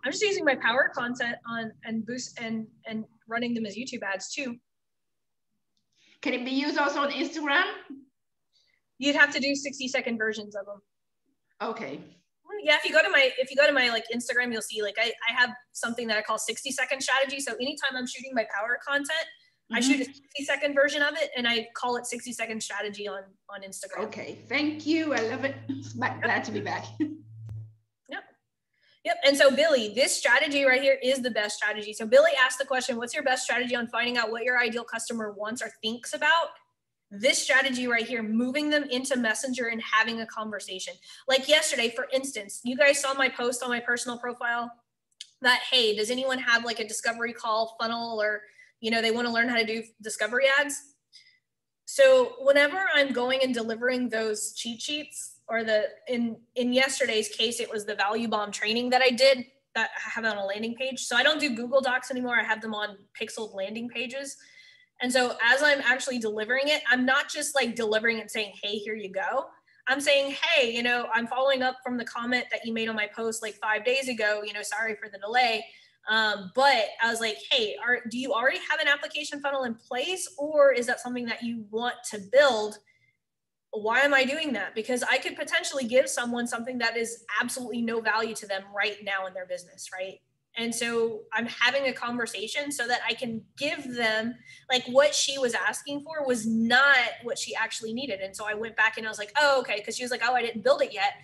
Speaker 1: I'm just using my power content on and boost and running them as YouTube ads too.
Speaker 12: Can it be used also on Instagram?
Speaker 1: You'd have to do 60-second versions of them.
Speaker 12: Okay.
Speaker 1: Yeah, if you go to my like Instagram, you'll see like I have something that I call 60-second strategy. So anytime I'm shooting my power content, I shoot a 60-second version of it, and I call it 60-second strategy on Instagram.
Speaker 12: Okay, thank you. I love it. Glad to be back.
Speaker 1: Yep. And so Billy, this strategy right here is the best strategy. So Billy asked the question, what's your best strategy on finding out what your ideal customer wants or thinks about? This strategy right here, moving them into Messenger and having a conversation. Like yesterday, for instance, you guys saw my post on my personal profile that, hey, does anyone have like a discovery call funnel, or, they want to learn how to do discovery ads? So whenever I'm going and delivering those cheat sheets, or in yesterday's case, it was the value bomb training that I did that I have on a landing page. So I don't do Google Docs anymore. I have them on pixeled landing pages. And so as I'm actually delivering it, I'm not just like delivering and saying, hey, here you go. I'm saying, hey, I'm following up from the comment that you made on my post like 5 days ago, sorry for the delay. But I was like, hey, do you already have an application funnel in place, or is that something that you want to build? Why am I doing that? Because I could potentially give someone something that is absolutely no value to them right now in their business, right? And so I'm having a conversation so that I can give them, like, what she was asking for was not what she actually needed. And so I went back and I was like, oh, okay. Because she was like, oh, I didn't build it yet.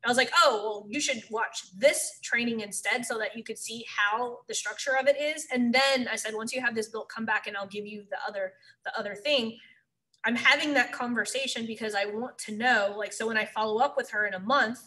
Speaker 1: I was like, oh, well, you should watch this training instead so that you could see how the structure of it is. And then I said, once you have this built, come back and I'll give you the other thing. I'm having that conversation because I want to know, like, so when I follow up with her in a month,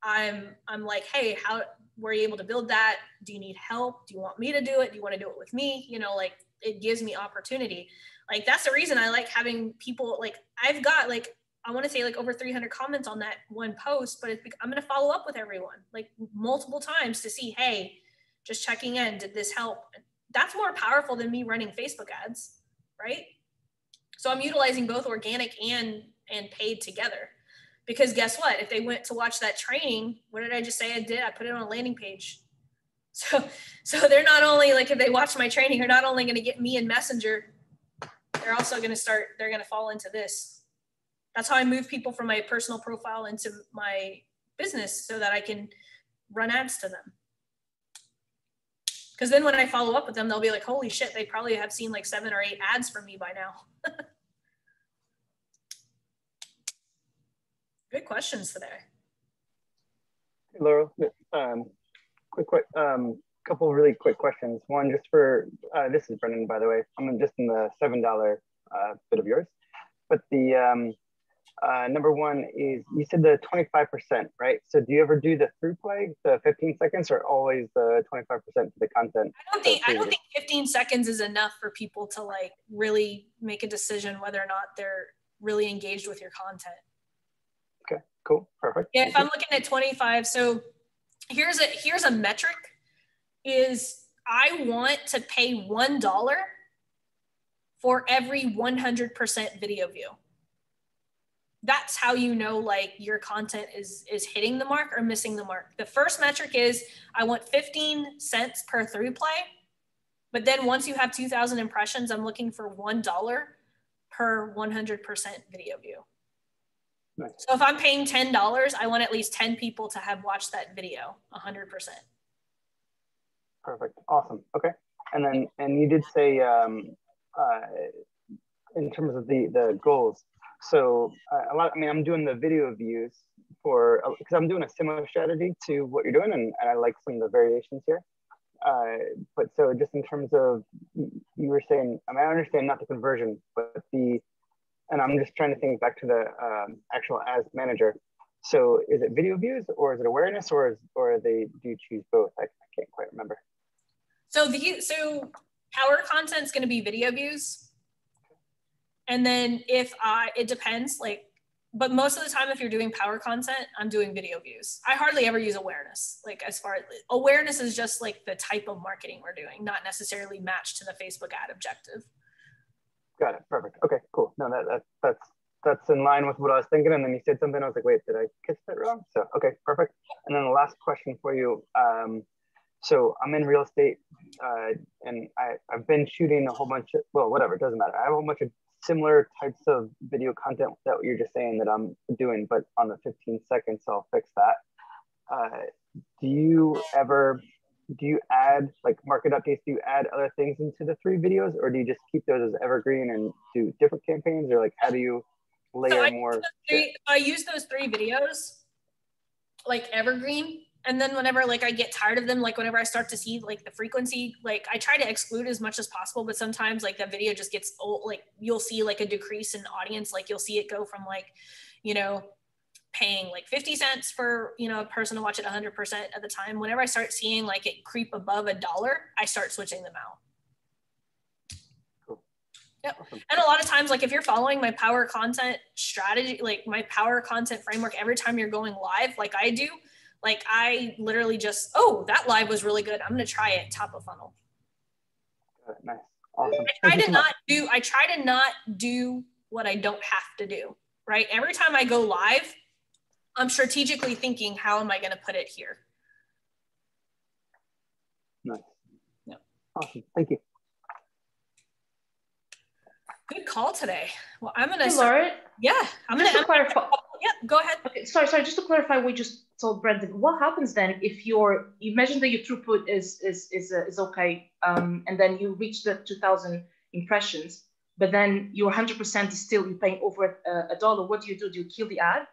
Speaker 1: I'm like, hey, how were you able to build that? Do you need help? Do you want me to do it? Do you want to do it with me? Like, it gives me opportunity. Like, that's the reason I like having people, like, I've got like, I want to say like over 300 comments on that one post, but I'm going to follow up with everyone like multiple times to see, hey, just checking in, did this help? That's more powerful than me running Facebook ads, right? So I'm utilizing both organic and paid together, because guess what? If they went to watch that training, what did I just say I did? I put it on a landing page. So they're not only like, if they watch my training, they're not only going to get me in Messenger, they're also going to fall into this. That's how I move people from my personal profile into my business so that I can run ads to them. Because then when I follow up with them, they'll be like, holy shit, they probably have seen like 7 or 8 ads from me by now. Good questions today.
Speaker 8: Hey, Laurel, couple of really quick questions. One, just for, this is Brendan, by the way. I'm just in the $7 bit of yours. But the number one is, you said the 25%, right? So do you ever do the through play, the 15 seconds, or always the 25% for the content?
Speaker 1: I don't think 15 seconds is enough for people to like really make a decision whether or not they're really engaged with your content.
Speaker 8: Okay, cool, perfect.
Speaker 1: Yeah, if I'm looking at 25, so here's a metric, is I want to pay $1 for every 100% video view. That's how you know like your content is hitting the mark or missing the mark. The first metric is I want 15 cents per through play. But then once you have 2,000 impressions, I'm looking for $1 per 100% video view.
Speaker 8: Nice.
Speaker 1: So if I'm paying $10, I want at least 10 people to have watched that video 100%.
Speaker 8: Perfect. Awesome. Okay. And then, and you did say, in terms of the goals. So a lot, I mean, I'm doing the video views for, because I'm doing a similar strategy to what you're doing, and I like some of the variations here. But so just in terms of, you were saying, I mean, I understand not the conversion, but and I'm just trying to think back to the actual ads manager. So is it video views, or is it awareness, or do you choose both? I can't quite remember.
Speaker 1: So power content is going to be video views. And then it depends, like, but most of the time, if you're doing power content, I'm doing video views. I hardly ever use awareness. Like, as far as awareness is just like the type of marketing we're doing, not necessarily matched to the Facebook ad objective.
Speaker 8: Got it. Perfect. Okay, cool. No, that's in line with what I was thinking. And then you said something, I was like, wait, did I catch that wrong? So, okay, perfect. And then the last question for you. So I'm in real estate, and I've been shooting a whole bunch of, well, whatever, it doesn't matter. I have a whole bunch of similar types of video content that you're just saying that I'm doing, but on the 15 seconds, so I'll fix that. Do you add, like, market updates? Do you add other things into the 3 videos, or do you just keep those as evergreen and do different campaigns, or like, how do you layer more?
Speaker 1: I use those 3 videos like evergreen. And then whenever, like, I get tired of them, like whenever I start to see like the frequency, like I try to exclude as much as possible, but sometimes like that video just gets old. Like, you'll see like a decrease in audience. Like, you'll see it go from, like, you know, paying like 50 cents for, you know, a person to watch it 100% of the time. Whenever I start seeing like it creep above $1, I start switching them out.
Speaker 8: Cool.
Speaker 1: Yep. Awesome. And a lot of times, like, if you're following my power content strategy, like my power content framework, every time you're going live, like I do, like, I literally just, oh, that live was really good, I'm going to try it top of funnel.
Speaker 8: Nice. Awesome.
Speaker 1: I try to not do what I don't have to do, right? Every time I go live, I'm strategically thinking, how am I going to put it here?
Speaker 8: Nice.
Speaker 1: Yeah.
Speaker 8: Awesome. Thank you.
Speaker 1: Good call today. Well, I'm going to
Speaker 5: Laura.
Speaker 1: Yeah, I'm going to
Speaker 5: clarify.
Speaker 1: Yeah, go ahead.
Speaker 5: Okay, sorry. Just to clarify, we just told Brendan. What happens then if you mentioned that your throughput is okay, and then you reach the 2,000 impressions, but then your 100% is still, you're paying over $1. What do? Do you kill the ad?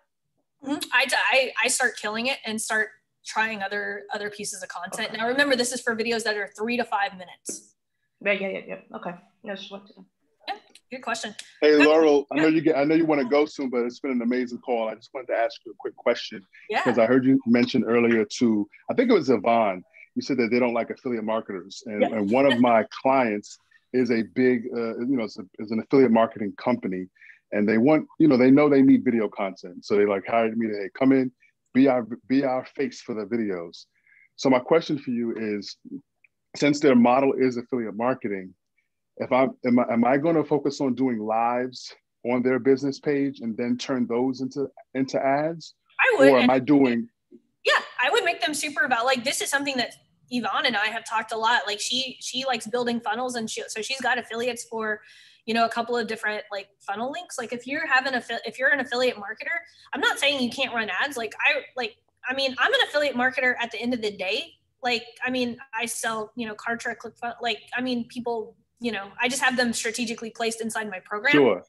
Speaker 1: Mm-hmm. I start killing it and start trying other pieces of content. Okay. Now remember, this is for videos that are 3 to 5 minutes.
Speaker 5: Yeah. Okay. Yeah, just wanted to.
Speaker 1: Good question.
Speaker 3: Hey, Laurel, I know you want to go soon, but it's been an amazing call. I just wanted to ask you a quick question.
Speaker 1: Yeah.
Speaker 3: Because I heard you mention earlier too, I think it was Yvonne, you said that they don't like affiliate marketers. And one of my clients is a big, is an affiliate marketing company. And they want, they know they need video content. So they like hired me to, hey, come in, be our face for the videos. So my question for you is, since their model is affiliate marketing, am I going to focus on doing lives on their business page and then turn those into ads?
Speaker 1: I would.
Speaker 3: Or am I doing?
Speaker 1: Yeah, I would make them super about, like, this is something that Yvonne and I have talked a lot. Like, she likes building funnels, and so she's got affiliates for, a couple of different like funnel links. Like, if you're an affiliate marketer, I'm not saying you can't run ads. I'm an affiliate marketer at the end of the day. Like, I sell, Kartra, ClickFunnels, people. I just have them strategically placed inside my program.
Speaker 3: Sure.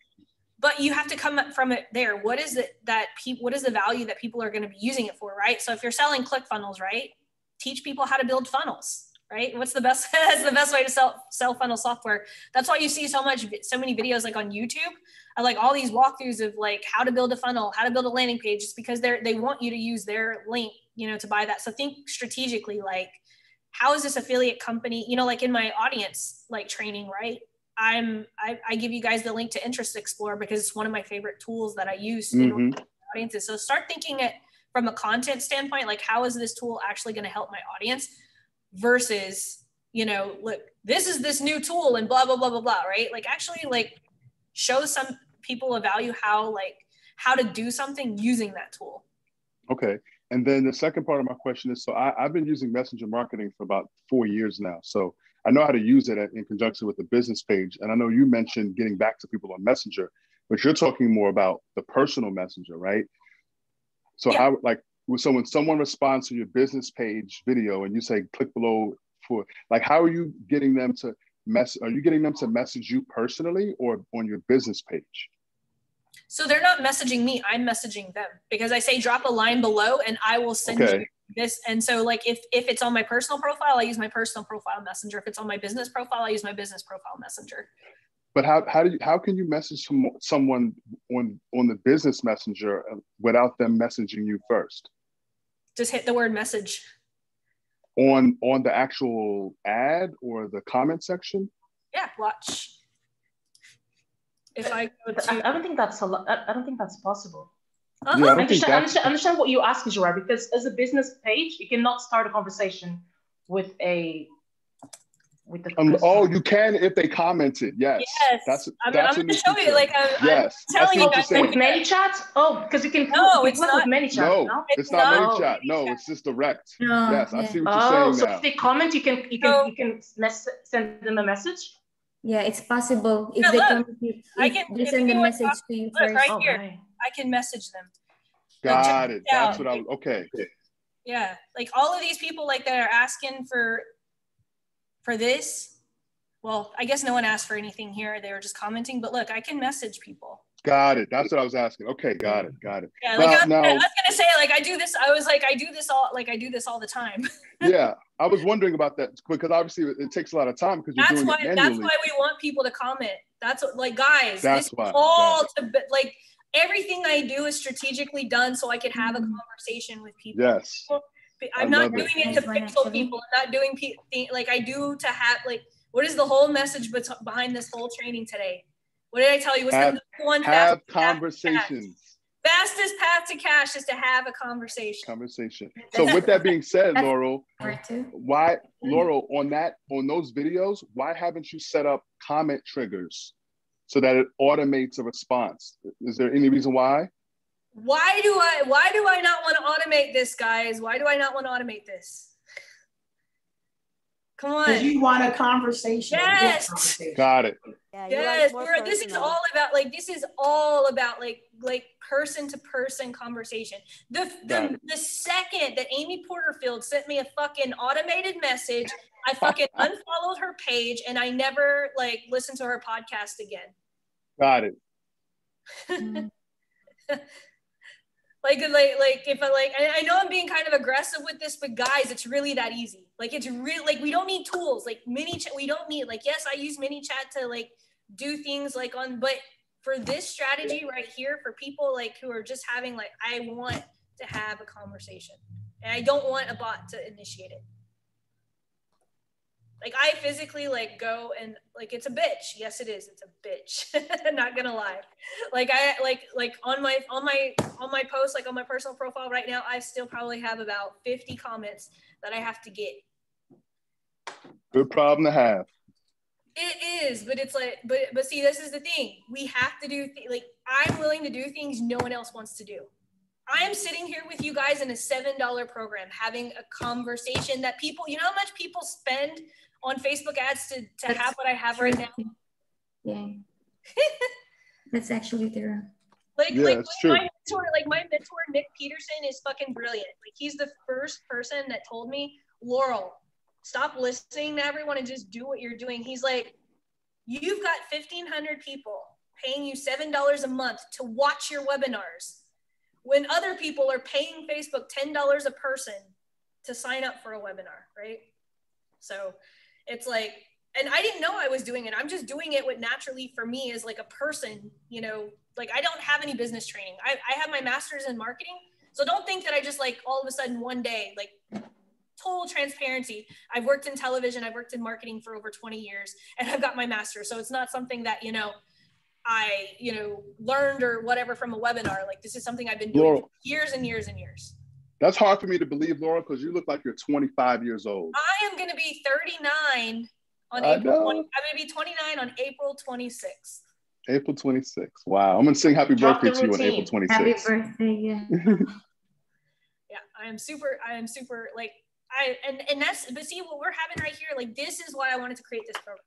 Speaker 1: But you have to come from it there. What is the value that people are going to be using it for, right? So if you're selling ClickFunnels, right, teach people how to build funnels, right? That's the best way to sell funnel software. That's why you see so many videos like on YouTube, of like all these walkthroughs of like how to build a funnel, how to build a landing page, just because they want you to use their link, to buy that. So think strategically, like, how is this affiliate company, like in my audience, like training, right? I give you guys the link to Interest Explorer because it's one of my favorite tools that I use in audiences. So start thinking it from a content standpoint, like, how is this tool actually going to help my audience versus, look, this is this new tool and blah, blah, blah, blah, blah, right? Like, actually, like, show some people a value how to do something using that tool.
Speaker 3: Okay. And then the second part of my question is, so I've been using messenger marketing for about 4 years now. So I know how to use it in conjunction with the business page. And I know you mentioned getting back to people on Messenger, but you're talking more about the personal Messenger, right? So how, like, so when someone responds to your business page video and you say, click below for, like, how are you getting them to are you getting them to message you personally or on your business page?
Speaker 1: So they're not messaging me, I'm messaging them, because I say drop a line below and I will send you this. And so like if it's on my personal profile, I use my personal profile messenger. If it's on my business profile, I use my business profile messenger.
Speaker 3: But how can you message someone on the business messenger without them messaging you first?
Speaker 1: Just hit the word message.
Speaker 3: On the actual ad or the comment section?
Speaker 1: Yeah, watch. If I go to,
Speaker 5: I don't think that's I don't think that's possible.
Speaker 3: Yeah, I
Speaker 5: understand what you ask, Gerard, because as a business page, you cannot start a conversation with the
Speaker 3: oh, you can if they commented. Yes.
Speaker 1: Yes. I'm going to show you. Like, I'm telling you guys.
Speaker 5: With ManyChat? Oh, because you can.
Speaker 1: No, it's not.
Speaker 5: With ManyChat.
Speaker 3: No, it's not ManyChat. No, it's just direct.
Speaker 6: No,
Speaker 3: yes, I see what you're saying
Speaker 5: so
Speaker 3: now.
Speaker 5: if they comment, you can send them a message.
Speaker 6: Yeah, it's possible. If they send a message to you first.
Speaker 1: Right here, I can message them.
Speaker 3: Got it. That's what I. Okay.
Speaker 1: Yeah, like all of these people like that are asking for this. Well, I guess no one asked for anything here. They were just commenting, but look, I can message people.
Speaker 3: Got it. That's what I was asking. Okay, got it.
Speaker 1: Yeah, like I was gonna say, like I do this. I was like, I do this all the time.
Speaker 3: Yeah, I was wondering about that because obviously it takes a lot of time because you're doing it manually.
Speaker 1: That's why we want people to comment. That's what, like, guys. Like everything I do is strategically done so I could have a conversation with people.
Speaker 3: Yes.
Speaker 1: I'm not doing it to pixel people. I'm not doing like I do to have like. What is the whole message behind this whole training today? What did I tell you? What's the number one
Speaker 3: have conversations.
Speaker 1: Fastest path to cash is to have a conversation.
Speaker 3: So with that being said, Laurel, why, Laurel, on those videos, why haven't you set up comment triggers so that it automates a response? Is there any reason why?
Speaker 1: Why do I not want to automate this, guys? Why do I not want to automate this? Come on.
Speaker 7: Because you want a conversation.
Speaker 1: Yes.
Speaker 3: Got it.
Speaker 1: Yeah, yes. This is all about like person to person conversation. The second that Amy Porterfield sent me a fucking automated message, I fucking unfollowed her page and I never like listened to her podcast again.
Speaker 3: Got it.
Speaker 1: Like if I know I'm being kind of aggressive with this, but guys, it's really that easy. Like it's really like we don't need tools like we don't need like, yes, I use ManyChat to like do things like but for this strategy right here for people like who are just having like, I want to have a conversation and I don't want a bot to initiate it. Like I physically like go and like, it's a bitch. Yes, it is. It's a bitch. Not gonna lie. Like I like on my post, like on my personal profile right now, I still probably have about 50 comments that I have to get.
Speaker 3: Good problem to have.
Speaker 1: It is, but it's like, but see, this is the thing. We have to do like I'm willing to do things no one else wants to do. I am sitting here with you guys in a $7 program, having a conversation that people, you know how much people spend on Facebook ads to have what I have right now?
Speaker 6: Yeah. That's actually true.
Speaker 1: Like my mentor, Nick Peterson, is fucking brilliant. Like he's the first person that told me, Laurel, stop listening to everyone and just do what you're doing. He's like, you've got 1,500 people paying you $7 a month to watch your webinars when other people are paying Facebook $10 a person to sign up for a webinar, right? So it's like, and I didn't know I was doing it. I'm just doing it what naturally for me as like a person, you know, like I don't have any business training. I have my master's in marketing. So don't think that I just like all of a sudden one day, like total transparency. I've worked in television. I've worked in marketing for over 20 years and I've got my master's. So it's not something that, you know, I, you know, learned or whatever from a webinar. Like this is something I've been doing for years and years and years.
Speaker 3: That's hard for me to believe, Laura, because you look like you're 25 years old.
Speaker 1: I am going to be 39 on April 20. I'm going to be 29 on April 26th.
Speaker 3: April 26th. Wow. I'm going to sing happy birthday to you on April 26th.
Speaker 6: Happy birthday. Yeah.
Speaker 1: Yeah. I am super like, and that's, but see what we're having right here, like, this is why I wanted to create this program.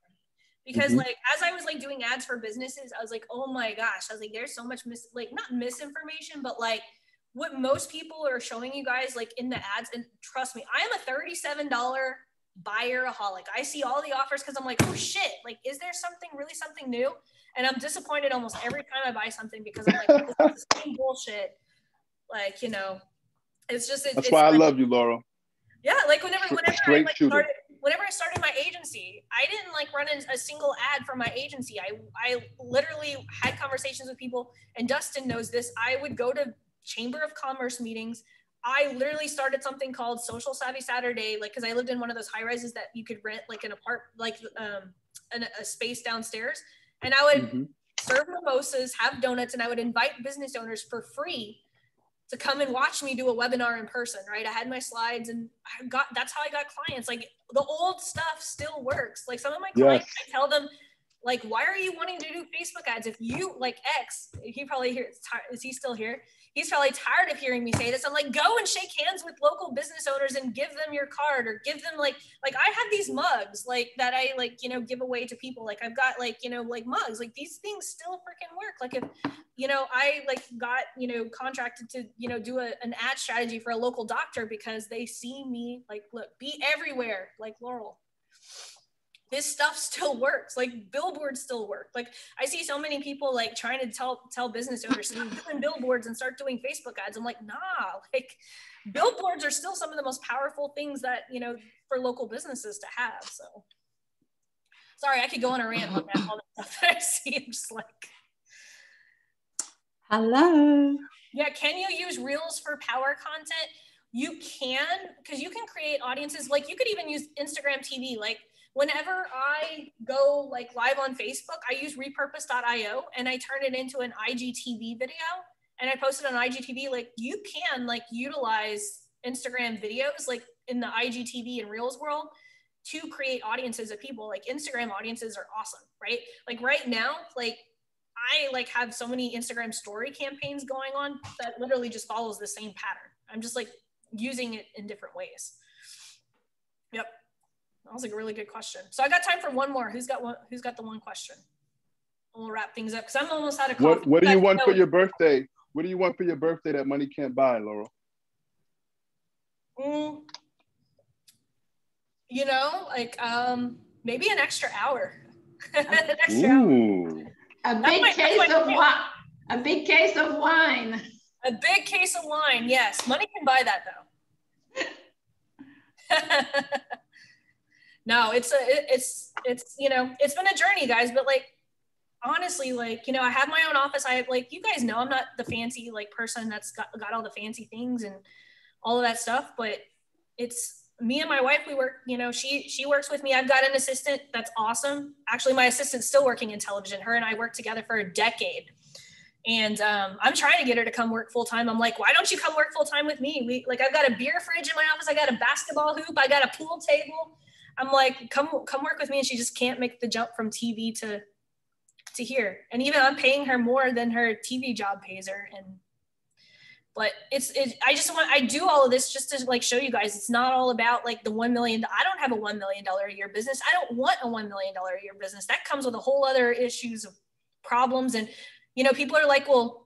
Speaker 1: Because like, as I was like doing ads for businesses, I was like, oh my gosh, I was like, there's so much not misinformation, but like what most people are showing you guys like in the ads. And trust me, I am a $37 buyer-aholic. I see all the offers because I'm like, oh shit, like, is there something new? And I'm disappointed almost every time I buy something because I'm like, this is the same bullshit. Like, you know, it's just,
Speaker 3: that's why I love you, Laurel.
Speaker 1: Yeah, like whenever I started my agency, I didn't like run a single ad for my agency. I literally had conversations with people, and Dustin knows this. I would go to Chamber of Commerce meetings. I literally started something called Social Savvy Saturday, like, because I lived in one of those high rises that you could rent like an a space downstairs, and I would serve mimosas, have donuts, and I would invite business owners for free to come and watch me do a webinar in person, right? I had my slides, and that's how I got clients. Like, the old stuff still works. Like, some of my clients, I tell them, like, why are you wanting to do Facebook ads? If you, like X, he probably hears, is he still here? He's probably tired of hearing me say this. I'm like, go and shake hands with local business owners and give them your card, or give them like I have these mugs like that I like, you know, give away to people. Like, I've got like, you know, like mugs, like these things still freaking work. Like, if, you know, I like got, you know, contracted to, you know, do an ad strategy for a local doctor because they see me like, look, be everywhere like Laurel. This stuff still works. Like, billboards still work. Like, I see so many people like trying to tell business owners to do billboards and start doing Facebook ads. I'm like, nah, like, billboards are still some of the most powerful things that, you know, for local businesses to have. So sorry, I could go on a rant on all the stuff that I see. I'm just like,
Speaker 13: hello.
Speaker 1: Yeah, can you use Reels for power content? You can, because you can create audiences. Like, you could even use Instagram TV. Like, whenever I go like live on Facebook, I use repurpose.io and I turn it into an IGTV video and I post it on IGTV. Like, you can like utilize Instagram videos like in the IGTV and Reels world to create audiences of people. Like, Instagram audiences are awesome, right? Like, right now, like, I like have so many Instagram story campaigns going on that literally just follows the same pattern. I'm just like using it in different ways. Yep. That was like a really good question. So I got time for one more. Who's got the one question? And we'll wrap things up because I'm almost out of coffee.
Speaker 3: What do you want for your birthday? What do you want for your birthday that money can't buy, Laurel?
Speaker 1: You know, like maybe an extra hour.
Speaker 12: A big case of wine. A big case of wine.
Speaker 1: A big case of wine. Yes, money can buy that though. No, it's you know, it's been a journey, guys, but like, honestly, like, you know, I have my own office. I like, you guys know I'm not the fancy like person that's got all the fancy things and all of that stuff, but it's me and my wife, we work, you know, she works with me. I've got an assistant that's awesome. Actually, my assistant's still working in television. Her and I worked together for a decade. And I'm trying to get her to come work full time. I'm like, why don't you come work full time with me? I've got a beer fridge in my office. I got a basketball hoop. I got a pool table. I'm like, come work with me. And she just can't make the jump from TV to here. And even I'm paying her more than her TV job pays her. But I do all of this just to like show you guys, it's not all about like the $1 million. I don't have a $1 million a year business. I don't want a $1 million a year business. That comes with a whole other issues of problems. And, you know, people are like, well,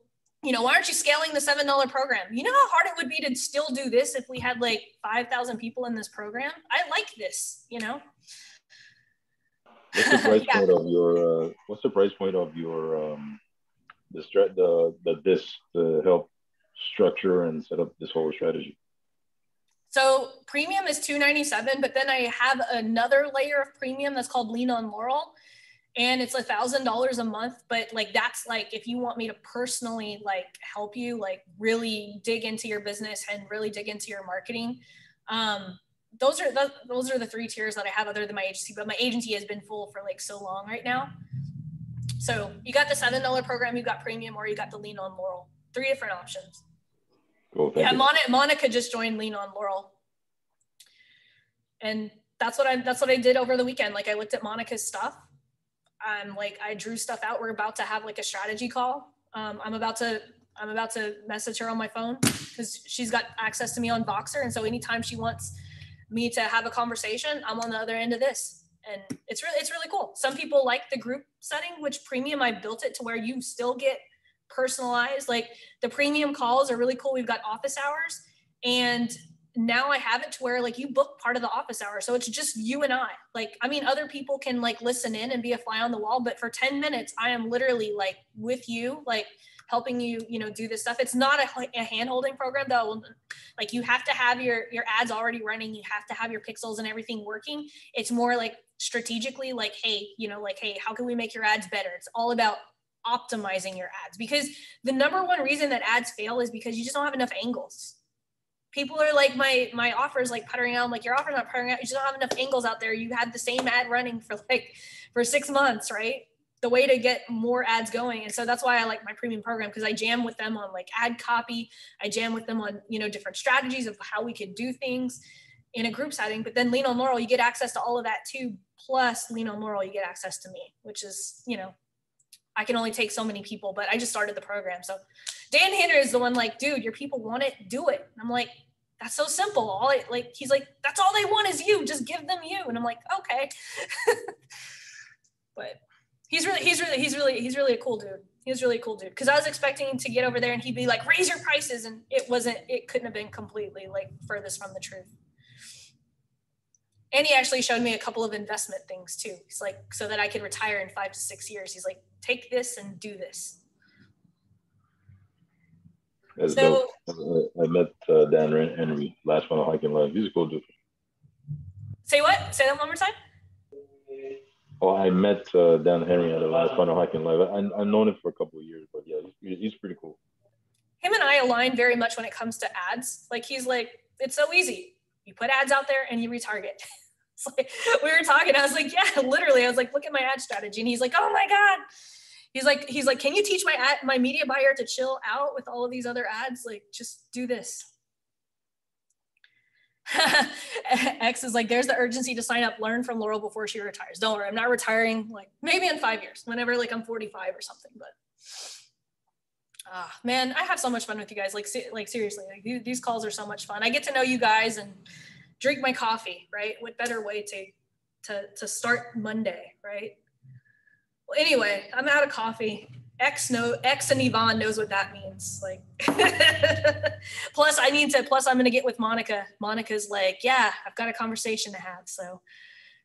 Speaker 1: you know, why aren't you scaling the $7 program? You know how hard it would be to still do this if we had like 5,000 people in this program? I like this, you know?
Speaker 14: What's the price point of your, what's the price point of your, to help structure and set up this whole strategy?
Speaker 1: So premium is $297, but then I have another layer of premium that's called Lean on Laurel. And it's $1,000 a month, but like, that's like, if you want me to personally like help you, like really dig into your business and really dig into your marketing. Those are the 3 tiers that I have other than my agency, but my agency has been full for like so long right now. So you got the $7 program, you got premium, or you got the Lean on Laurel, 3 different options.
Speaker 14: Cool,
Speaker 1: yeah, Monica just joined Lean on Laurel. And that's what I did over the weekend. Like, I looked at Monica's stuff. Like, I drew stuff out. We're about to have like a strategy call. I'm about to message her on my phone because she's got access to me on Voxer. And so anytime she wants me to have a conversation, I'm on the other end of this. And it's really cool. Some people like the group setting, which premium, I built it to where you still get personalized. Like the premium calls are really cool. We've got office hours, and now I have it to where like you book part of the office hour. So it's just you and I. Like, I mean, other people can like listen in and be a fly on the wall, but for 10 minutes, I am literally like with you, like helping you, you know, do this stuff. It's not a hand-holding program though. Like you have to have your ads already running. You have to have your pixels and everything working. It's more like strategically like, hey, you know, like, hey, how can we make your ads better? It's all about optimizing your ads, because the number one reason that ads fail is because you just don't have enough angles. People are like, my offers like puttering out. I'm like, your offer's not puttering out. You just don't have enough angles out there. You had the same ad running for 6 months, right? The way to get more ads going. And so that's why I like my premium program, because I jam with them on like ad copy. I jam with them on, you know, different strategies of how we could do things in a group setting. But then Lean on Laurel, you get access to all of that too. Plus Lean on Laurel, you get access to me, which is, you know, I can only take so many people, but I just started the program. So Dan Henry is the one like, dude, your people want it, do it. And I'm like, that's so simple. He's like, that's all they want is you, just give them you. And I'm like, okay. But he's really a cool dude. He's really a cool dude. Cause I was expecting to get over there and he'd be like, raise your prices. And it couldn't have been completely like furthest from the truth. And he actually showed me a couple of investment things too. He's like, so that I could retire in 5 to 6 years. He's like, take this and do this.
Speaker 14: That's dope. I met Dan Henry last Final Hiking Live. He's a cool dude.
Speaker 1: Say what? Say that one more time.
Speaker 14: Oh, I met Dan Henry at the last Final Hiking Live. I've known him for a couple of years, but yeah, he's pretty cool. Him
Speaker 1: and I align very much when it comes to ads. Like he's like, it's so easy. You put ads out there and you retarget. It's like, we were talking. I was like, yeah, literally. I was like, look at my ad strategy. And he's like, oh my God. He's like, can you teach my media buyer to chill out with all of these other ads? Like, just do this. X is like, there's the urgency to sign up, learn from Laurel before she retires. Don't worry, I'm not retiring, like maybe in 5 years, whenever like I'm 45 or something, but man, I have so much fun with you guys. Like seriously, like these calls are so much fun. I get to know you guys and drink my coffee, right? What better way to start Monday, right? Well, anyway, I'm out of coffee. X and Yvonne knows what that means. Like, plus I'm going to get with Monica. Monica's like, yeah, I've got a conversation to have. So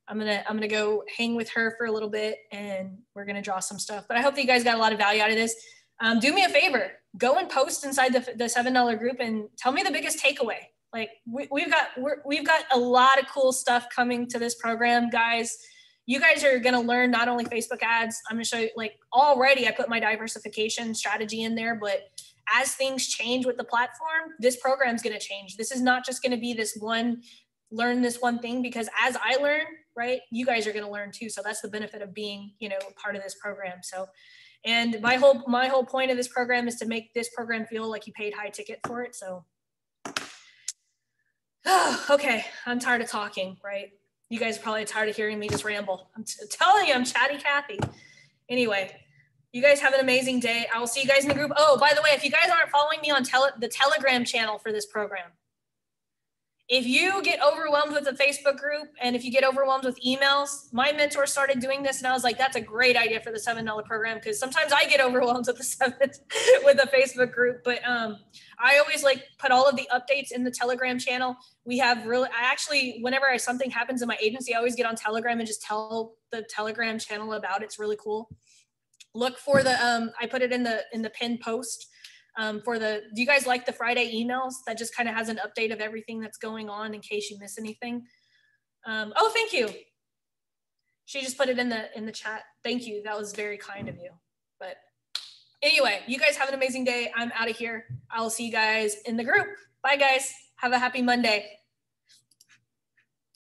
Speaker 1: I'm going to go hang with her for a little bit and we're going to draw some stuff, but I hope that you guys got a lot of value out of this. Do me a favor, go and post inside the $7 group and tell me the biggest takeaway. Like we've got a lot of cool stuff coming to this program, guys. You guys are going to learn not only Facebook ads. I'm going to show you, like, already I put my diversification strategy in there, but as things change with the platform, this program is going to change. This is not just going to be learn this one thing, because as I learn, right, you guys are going to learn too. So that's the benefit of being, you know, part of this program. So, and my whole point of this program is to make this program feel like you paid high ticket for it. So, okay, I'm tired of talking, right? You guys are probably tired of hearing me just ramble. I'm telling you, I'm chatty Kathy. Anyway, you guys have an amazing day. I will see you guys in the group. Oh, by the way, if you guys aren't following me on the Telegram channel for this program, if you get overwhelmed with the Facebook group and if you get overwhelmed with emails, my mentor started doing this and I was like, that's a great idea for the $7 program, because sometimes I get overwhelmed with the Facebook group. But I always like put all of the updates in the Telegram channel. We have whenever something happens in my agency, I always get on Telegram and just tell the Telegram channel about it. It's really cool. Look for the, I put it in the pinned post. Do you guys like the Friday emails that just kind of has an update of everything that's going on in case you miss anything? Oh, thank you. She just put it in the chat. Thank you. That was very kind of you. But anyway, you guys have an amazing day. I'm out of here. I'll see you guys in the group. Bye guys. Have a happy Monday.